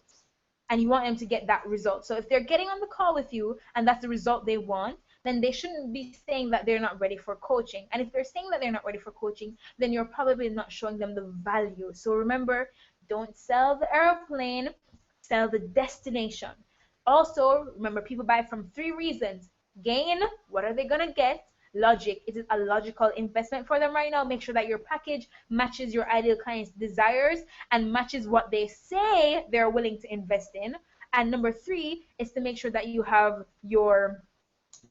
and you want them to get that result. So if they're getting on the call with you and that's the result they want, then they shouldn't be saying that they're not ready for coaching. And if they're saying that they're not ready for coaching, then you're probably not showing them the value. So remember, don't sell the airplane, sell the destination. Also, remember, people buy from 3 reasons. Gain, what are they going to get? Logic, is it a logical investment for them right now? Make sure that your package matches your ideal client's desires and matches what they say they're willing to invest in. And number 3 is to make sure that you have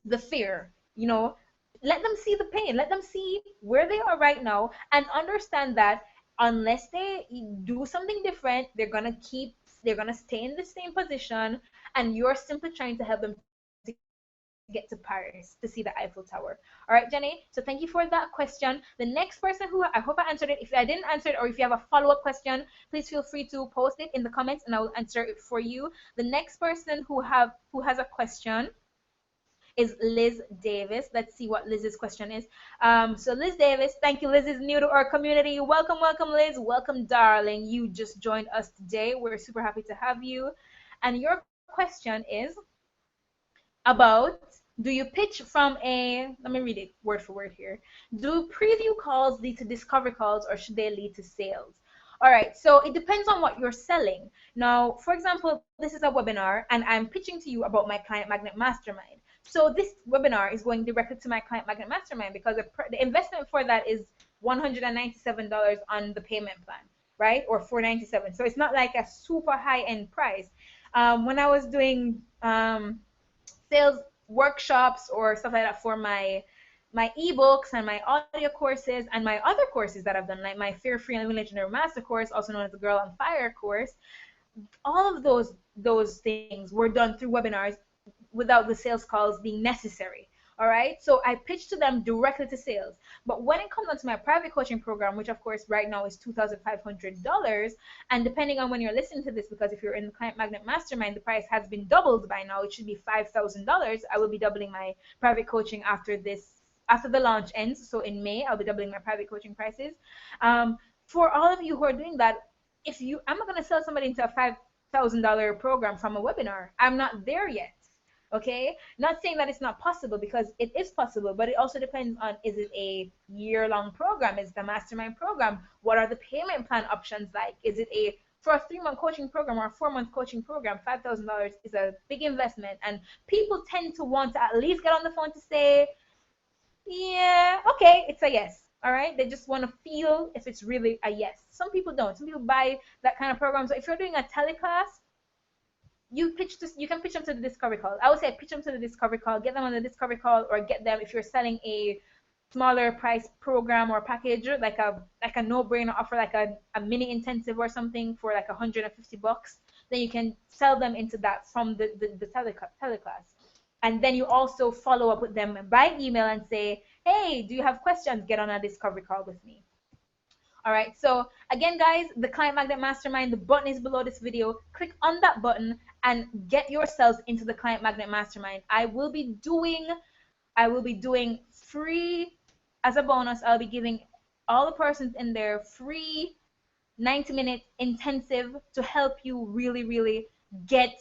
the fear, let them see the pain, let them see where they are right now and understand that unless they do something different, they're gonna stay in the same position, and you're simply trying to help them to get get to Paris to see the Eiffel Tower. All right, Jenny. So thank you for that question. The next person who, I hope I answered it. If I didn't answer it, or if you have a follow-up question, please feel free to post it in the comments, and I will answer it for you. The next person who has a question is Liz Davis. Let's see what Liz's question is. So Liz Davis, thank you. Liz is new to our community. Welcome, welcome, Liz. Welcome, darling. You just joined us today. We're super happy to have you. And your question is about, do you pitch from a, let me read it word for word here. Do preview calls lead to discovery calls, or should they lead to sales? All right, so it depends on what you're selling. Now, for example, this is a webinar and I'm pitching to you about my Client Magnet Mastermind. So this webinar is going directly to my Client Magnet Mastermind because the investment for that is $197 on the payment plan, right? Or $497. So it's not like a super high-end price. When I was doing sales workshops or stuff like that for my ebooks and my audio courses and my other courses that I've done, like my Fear Free and Legendary Master course, also known as the Girl on Fire course, all of those things were done through webinars without the sales calls being necessary. All right, so I pitched to them directly to sales. But when it comes down to my private coaching program, which of course right now is $2,500, and depending on when you're listening to this, because if you're in the Client Magnet Mastermind, the price has been doubled by now. It should be $5,000. I will be doubling my private coaching after the launch ends. So in May, I'll be doubling my private coaching prices. For all of you who are doing that, I'm not going to sell somebody into a $5,000 program from a webinar. I'm not there yet. Okay, not saying that it's not possible, because it is possible, but it also depends on, is it a year-long program? Is it a mastermind program? What are the payment plan options like? Is it for a 3-month coaching program or a 4-month coaching program? $5,000 is a big investment, and people tend to want to at least get on the phone to say, yeah, okay, it's a yes. All right, they just want to feel if it's really a yes. Some people don't. Some people buy that kind of program. So if you're doing a teleclass, you can pitch them to the discovery call. I would say pitch them to the discovery call, get them on the discovery call, or get them, if you're selling a smaller price program or package, like a no-brainer offer, like a mini intensive or something for like $150, then you can sell them into that from the teleclass. And then you also follow up with them by email and say, hey, do you have questions? Get on a discovery call with me. All right, so again, guys, the Client Magnet Mastermind, the button is below this video. Click on that button and get yourselves into the Client Magnet Mastermind. I will be doing free, as a bonus, I'll be giving all the persons in there free 90-minute intensive to help you really, really get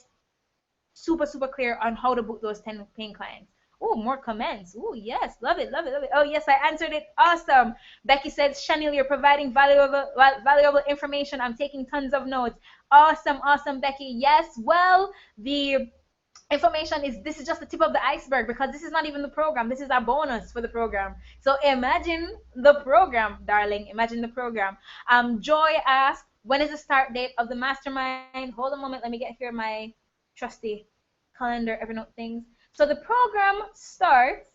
super clear on how to book those 10 paying clients. Oh, more comments. Oh, yes. Love it, love it, love it. Oh, yes, I answered it. Awesome. Becky says, Chanel, you're providing valuable information. I'm taking tons of notes. Awesome, awesome, Becky. Yes, well, the information this is just the tip of the iceberg, because this is not even the program. This is a bonus for the program. So imagine the program, darling. Imagine the program. Joy asked, when is the start date of the mastermind? Hold on a moment. Let me get here my trusty calendar, Evernote things. So the program starts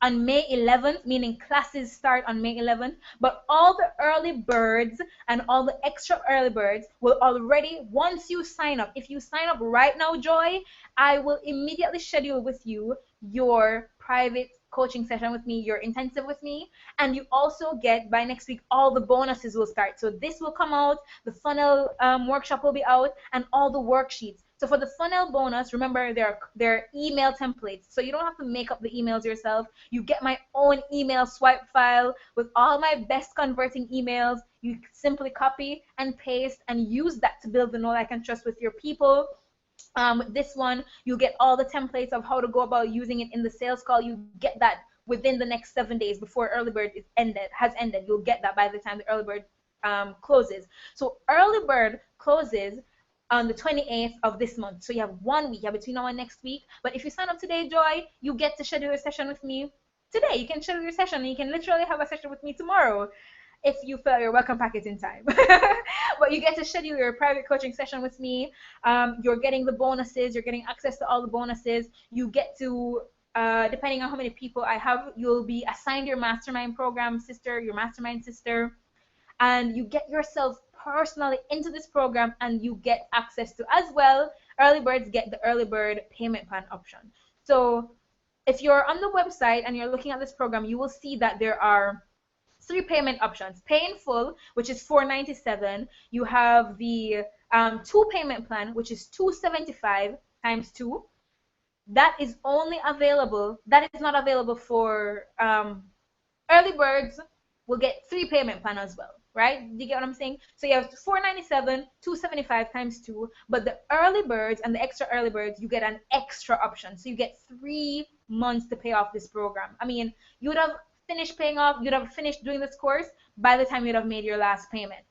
on May 11th, meaning classes start on May 11th, but all the early birds and all the extra early birds will already, once you sign up, if you sign up right now, Joy, I will immediately schedule with you your private coaching session with me, your intensive with me, and you also get, by next week, all the bonuses will start. So this will come out, the funnel workshop will be out, and all the worksheets. So for the funnel bonus, remember, they're email templates. So you don't have to make up the emails yourself. You get my own email swipe file with all my best converting emails. You simply copy and paste and use that to build the know, like, and trust with your people. This one, you get all the templates of how to go about using it in the sales call. You get that within the next 7 days before early bird has ended. You'll get that by the time the early bird closes. So early bird closes on the 28th of this month. So you have 1 week, between now and next week. But if you sign up today, Joy, you get to schedule a session with me today. You can schedule your session, and you can literally have a session with me tomorrow if you fill your welcome packet in time. But you get to schedule your private coaching session with me. You're getting the bonuses. You're getting access to all the bonuses. You get to, depending on how many people I have, you'll be assigned your mastermind program sister, your mastermind sister. And you get yourself personally into this program, and you get access to, as well, early birds get the early bird payment plan option. So if you're on the website and you're looking at this program, you will see that there are three payment options. Pay in full, which is $497. You have the two payment plan, which is $275 times two. That is only available. That is not available for early birds. Will get three payment plan as well, right? Do you get what I'm saying? So you have 497, 275 times two, but the early birds and the extra early birds, you get an extra option. So you get 3 months to pay off this program. I mean, you would have finished paying off, you'd have finished doing this course by the time you'd have made your last payment.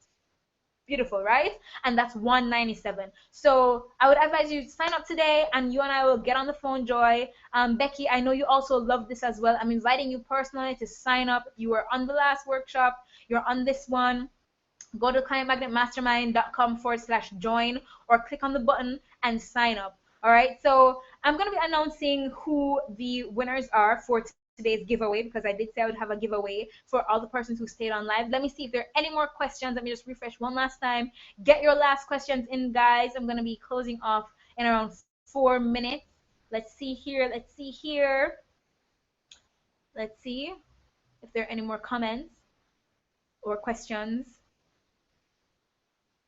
Beautiful, right? And that's 197. So I would advise you to sign up today, and you and I will get on the phone, Joy. Becky, I know you also love this as well. I'm inviting you personally to sign up. You were on the last workshop, you're on this one. Go to clientmagnetmastermind.com/join, or click on the button and sign up. All right, so I'm going to be announcing who the winners are for today's giveaway, because I did say I would have a giveaway for all the persons who stayed on live. Let me see if there are any more questions. Let me just refresh one last time. Get your last questions in, guys. I'm going to be closing off in around 4 minutes. Let's see here. Let's see if there are any more comments or questions.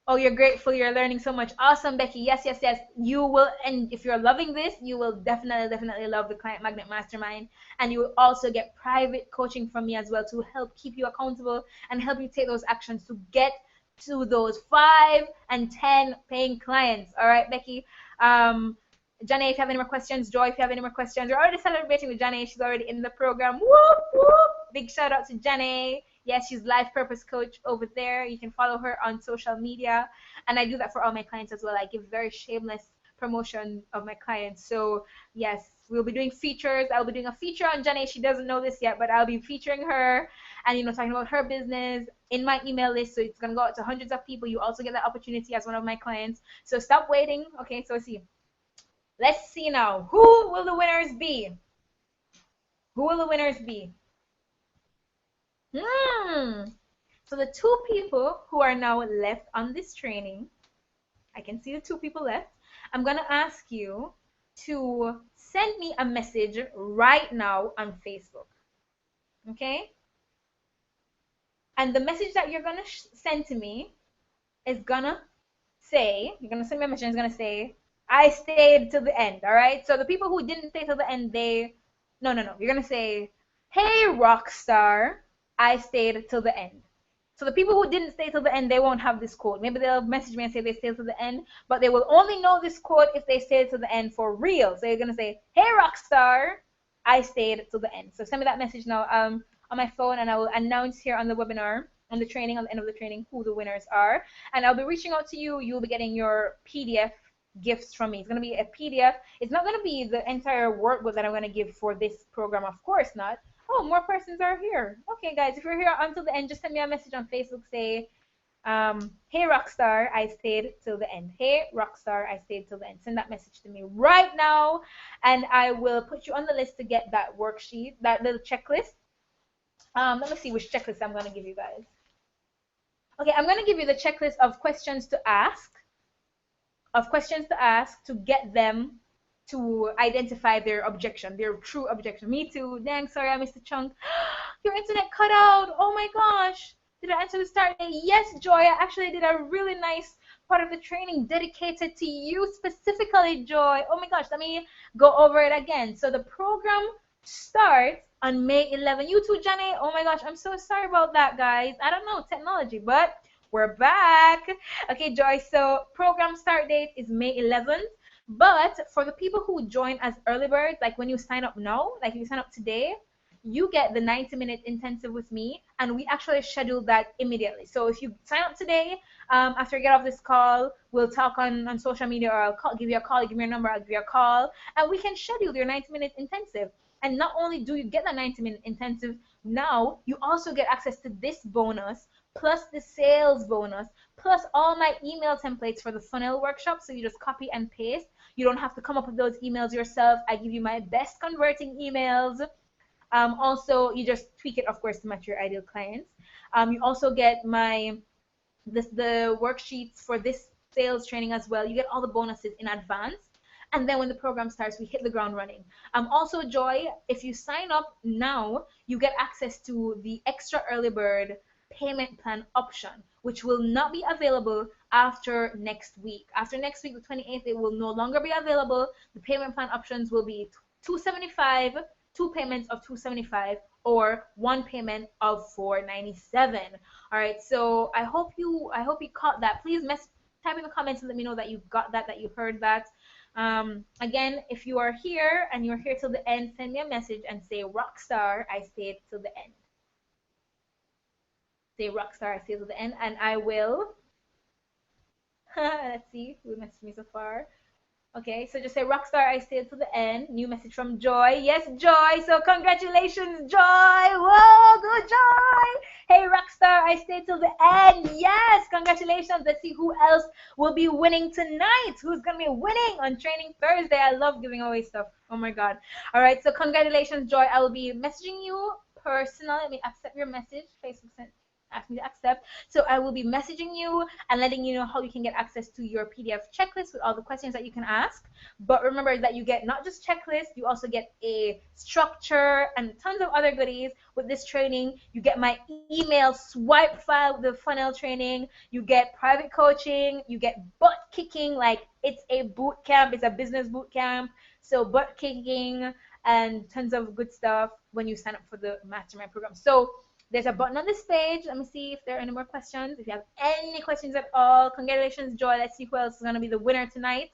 Oh, you're grateful. You're learning so much. Awesome, Becky. Yes, yes, yes. You will, and if you're loving this, you will definitely love the Client Magnet Mastermind. And you will also get private coaching from me as well to help keep you accountable and help you take those actions to get to those 5 and 10 paying clients. All right, Becky. Janae, if you have any more questions, Joy, if you have any more questions, we're already celebrating with Janae. She's already in the program. Whoop, whoop. Big shout out to Janae. Yes, she's life purpose coach over there. You can follow her on social media. And I do that for all my clients as well. I give very shameless promotion of my clients. So yes, we'll be doing features. I'll be doing a feature on Janae. She doesn't know this yet, but I'll be featuring her and, talking about her business in my email list. So it's going to go out to hundreds of people. You also get that opportunity as one of my clients. So stop waiting. Okay, so let's see now. Who will the winners be? Who will the winners be? So the 2 people who are now left on this training, I can see the 2 people left. I'm going to ask you to send me a message right now on Facebook. Okay? And the message that you're going to send to me is going to say, you're going to send me a message and it's going to say, I stayed till the end. All right? So the people who didn't stay till the end, no. You're going to say, hey, rock star, I stayed till the end. So the people who didn't stay till the end, they won't have this code. Maybe they'll message me and say they stayed till the end, but they will only know this code if they stayed till the end for real. So you're going to say, hey, Rockstar, I stayed till the end. So send me that message now on my phone, and I will announce here on the webinar, on the training, on the end of the training, who the winners are. And I'll be reaching out to you. You'll be getting your PDF gifts from me. It's going to be a PDF. It's not going to be the entire workbook that I'm going to give for this program. Of course not. Oh, more persons are here. Okay, guys, if you're here until the end, just send me a message on Facebook. Say, hey, Rockstar, I stayed till the end. Hey, Rockstar, I stayed till the end. Send that message to me right now, and I will put you on the list to get that worksheet, that little checklist. Let me see which checklist I'm going to give you guys. Okay, I'm going to give you the checklist of questions to ask, to get them to identify their objection, their true objection. Me too. Dang, sorry, I missed the chunk. Your internet cut out. Oh my gosh. Did I answer the start date? Yes, Joy. I actually did a really nice part of the training dedicated to you specifically, Joy. Oh my gosh. Let me go over it again. So the program starts on May 11. You too, Jenny. Oh my gosh. I'm so sorry about that, guys. I don't know, technology, but we're back. Okay, Joy. So program start date is May 11th. But for the people who join as early birds, like when you sign up now, like if you sign up today, you get the 90-minute intensive with me, and we actually schedule that immediately. So if you sign up today, after you get off this call, we'll talk on social media, or I'll give you a call, give me your number, I'll give you a call, and we can schedule your 90-minute intensive. And not only do you get the 90-minute intensive, now you also get access to this bonus, plus the sales bonus, plus all my email templates for the funnel workshop. So you just copy and paste. You don't have to come up with those emails yourself. I give you my best converting emails. Also, you just tweak it, of course, to match your ideal clients. You also get the worksheets for this sales training as well. You get all the bonuses in advance. And then when the program starts, we hit the ground running. Also, Joy, if you sign up now, you get access to the extra early bird payment plan option, which will not be available after next week. After next week, the 28th, it will no longer be available. The payment plan options will be 275, two payments of 275, or one payment of 497. All right, so I hope you caught that. Please type in the comments and let me know that you got that you heard that. Again, if you are here and you're here till the end, send me a message and say Rockstar, I stayed till the end. Say Rockstar, I stayed till the end, and I will. Let's see who messaged me so far. Okay, so just say Rockstar, I stayed to the end. New message from Joy. Yes, Joy. So congratulations, Joy. Whoa, good Joy. Hey, Rockstar, I stayed till the end. Yes, congratulations. Let's see who else will be winning tonight. Who's going to be winning on Training Thursday? I love giving away stuff. Oh my God. All right, so congratulations, Joy. I will be messaging you personally. Let me accept your message. Facebook sent ask me to accept. So I will be messaging you and letting you know how you can get access to your PDF checklist with all the questions that you can ask. But remember that you get not just checklist, you also get a structure and tons of other goodies with this training. You get my email swipe file with the funnel training. You get private coaching. You get butt kicking, like it's a boot camp. It's a business boot camp. So butt kicking and tons of good stuff when you sign up for the mastermind program. So there's a button on this page. Let me see if there are any more questions. If you have any questions at all, congratulations, Joy. Let's see who else is going to be the winner tonight.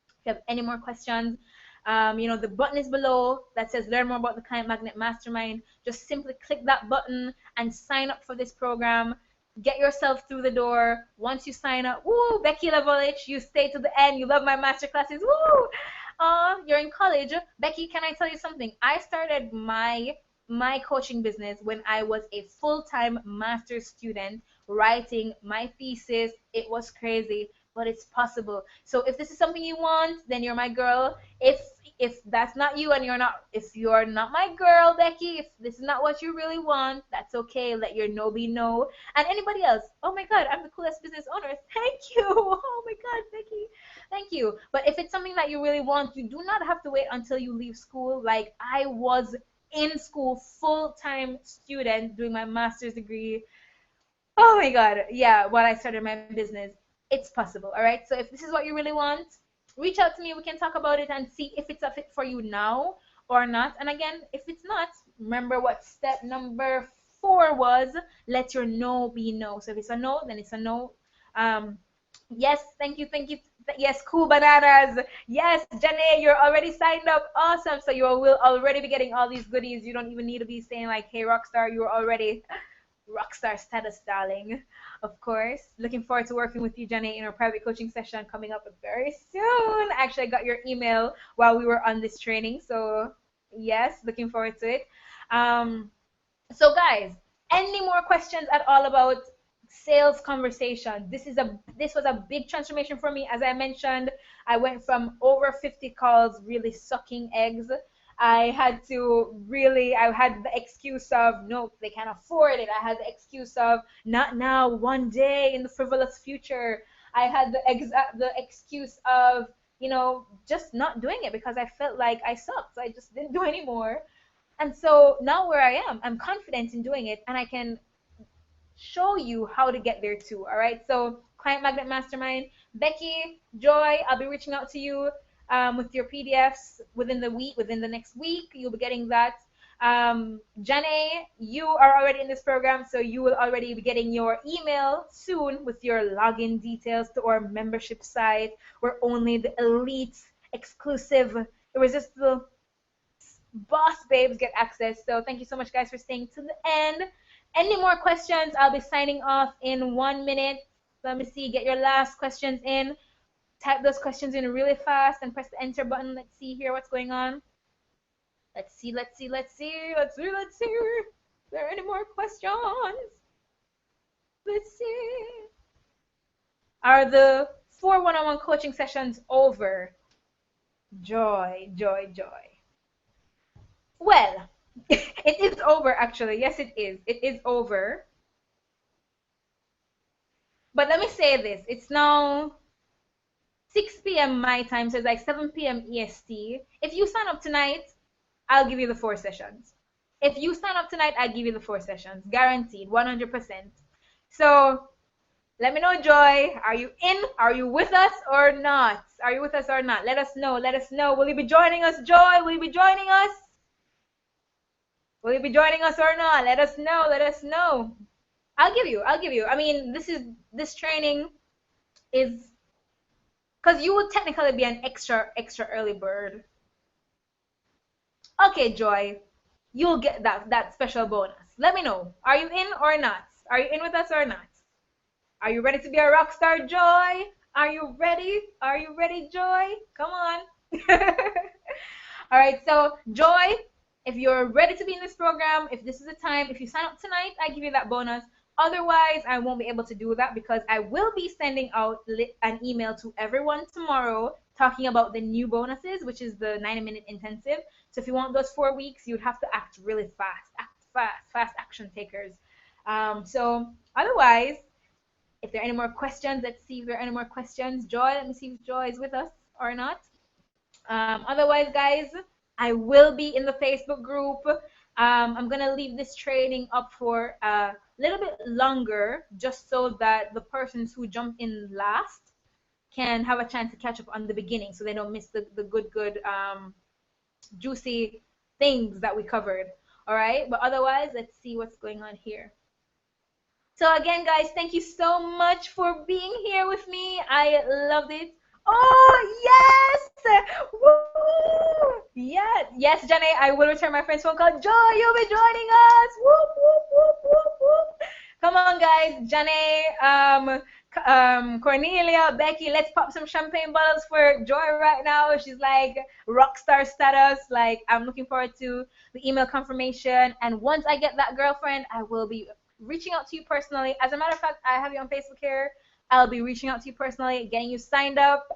If you have any more questions, the button is below that says learn more about the Client Magnet Mastermind. Just simply click that button and sign up for this program. Get yourself through the door. Once you sign up, woo, Becky Lavolich, you stay to the end. You love my master classes. Woo! You're in college. Becky, can I tell you something? I started my coaching business when I was a full-time master's student writing my thesis. It was crazy, but it's possible. So if this is something you want, then you're my girl. If that's not you and if you're not my girl, Becky, if this is not what you really want, that's okay. Let your no be no. And anybody else, oh my God, I'm the coolest business owner. Thank you. Oh my God, Becky, thank you. But if it's something that you really want, you do not have to wait until you leave school. Like I was in school, full-time student doing my master's degree. Oh my God, yeah, while I started my business. It's possible. All right, so if this is what you really want, reach out to me. We can talk about it and see if it's a fit for you now or not. And again, if it's not, remember what step number 4 was. Let your no be no. So if it's a no, then it's a no. Yes, thank you. Yes, cool bananas. Yes, Janae, you're already signed up. Awesome. So you will already be getting all these goodies. You don't even need to be saying like, hey, Rockstar, you're already Rockstar status, darling. Of course. Looking forward to working with you, Janae, in our private coaching session coming up very soon. Actually, I got your email while we were on this training. So yes, looking forward to it. So guys, any more questions at all about sales conversation? This was a big transformation for me. As I mentioned, I went from over 50 calls really sucking eggs. I had the excuse of no, they can't afford it. I had the excuse of not now, one day in the frivolous future. I had the excuse of just not doing it because I felt like I sucked, so I just didn't do anymore. And so now where I am, I'm confident in doing it, and I can show you how to get there too. All right, so Client Magnet Mastermind, Becky, Joy, I'll be reaching out to you with your PDFs within the next week. You'll be getting that. Janae, you are already in this program, so you will already be getting your email soon with your login details to our membership site, where only the elite, exclusive, irresistible boss babes get access. So thank you so much, guys, for staying to the end. Any more questions? I'll be signing off in 1 minute. Let me see. Get your last questions in. Type those questions in really fast and press the enter button. Let's see here what's going on. Let's see. Are there any more questions? Let's see. Are the 4 one-on-one coaching sessions over? Joy. Well, it is over actually. Yes, it is. It is over. But let me say this. It's now 6 p.m. my time, so it's like 7 p.m. EST. If you sign up tonight, I'll give you the 4 sessions. If you sign up tonight, I'll give you the 4 sessions. Guaranteed, 100%. So let me know, Joy. Are you in? Are you with us or not? Are you with us or not? Let us know. Let us know. Will you be joining us, Joy? Will you be joining us? Will you be joining us or not? Let us know. Let us know. I'll give you. I'll give you. I mean, this training is because you would technically be an extra early bird. Okay, Joy. You'll get that special bonus. Let me know. Are you in or not? Are you in with us or not? Are you ready to be a rock star, Joy? Are you ready? Are you ready, Joy? Come on. All right, so Joy, if you're ready to be in this program, if this is the time, if you sign up tonight, I give you that bonus. Otherwise, I won't be able to do that because I will be sending out an email to everyone tomorrow talking about the new bonuses, which is the 90-minute intensive. So if you want those 4 weeks, you'd have to act really fast, fast action takers. So otherwise, if there are any more questions, let's see if there are any more questions. Joy, let me see if Joy is with us or not. Otherwise, guys, I will be in the Facebook group. I'm going to leave this training up for a little bit longer just so that the persons who jumped in last can have a chance to catch up on the beginning so they don't miss the good, juicy things that we covered. All right, but otherwise, let's see what's going on here. So again, guys, thank you so much for being here with me. I loved it. Oh, yes! Woo! Yes, Jenny, I will return my friend's phone call. Joy, you'll be joining us. Whoop, whoop, whoop, whoop, whoop. Come on, guys. Jenny, Cornelia, Becky, let's pop some champagne bottles for Joy right now. She's like rock star status. Like, I'm looking forward to the email confirmation. And once I get that girlfriend, I will be reaching out to you personally. As a matter of fact, I have you on Facebook here. I'll be reaching out to you personally, getting you signed up.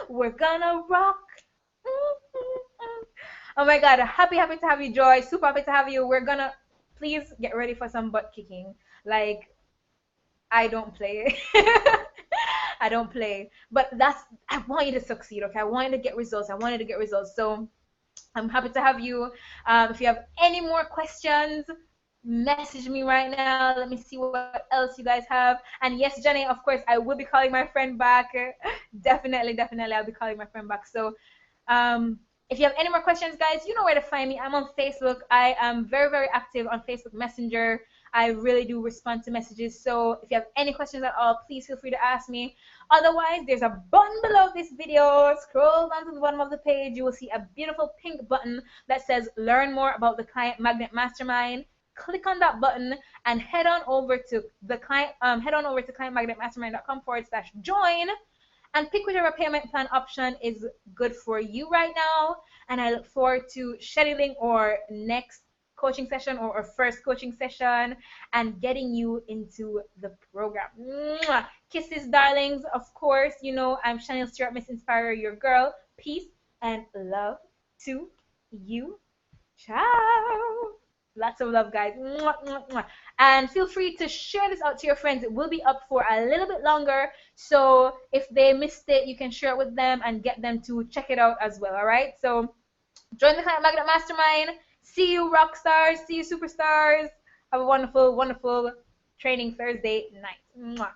We're gonna rock. Oh my God, happy to have you, Joy. Super happy to have you. We're gonna, please get ready for some butt kicking. Like, I don't play. I don't play. But I want you to succeed, okay? I want you to get results. I want you to get results. So I'm happy to have you. If you have any more questions, message me right now. Let me see what else you guys have. And yes, Jenny, of course, I will be calling my friend back. Definitely, I'll be calling my friend back. So if you have any more questions, guys, you know where to find me. I'm on Facebook. I am very active on Facebook Messenger. I really do respond to messages. So if you have any questions at all, please feel free to ask me. Otherwise, there's a button below this video. Scroll down to the bottom of the page. You will see a beautiful pink button that says learn more about the Client Magnet Mastermind. Click on that button and head on over to clientmagnetmastermind.com/join and pick whichever payment plan option is good for you right now. And I look forward to scheduling our next coaching session or our first coaching session and getting you into the program. Mwah! Kisses, darlings. Of course, you know I'm Chanel Stewart, Miss Inspire, your girl. Peace and love to you. Ciao. Lots of love, guys. Mwah, mwah, mwah. And feel free to share this out to your friends. It will be up for a little bit longer. So if they missed it, you can share it with them and get them to check it out as well. All right. So join the Client Magnet Mastermind. See you, rock stars. See you, superstars. Have a wonderful, wonderful training Thursday night. Mwah.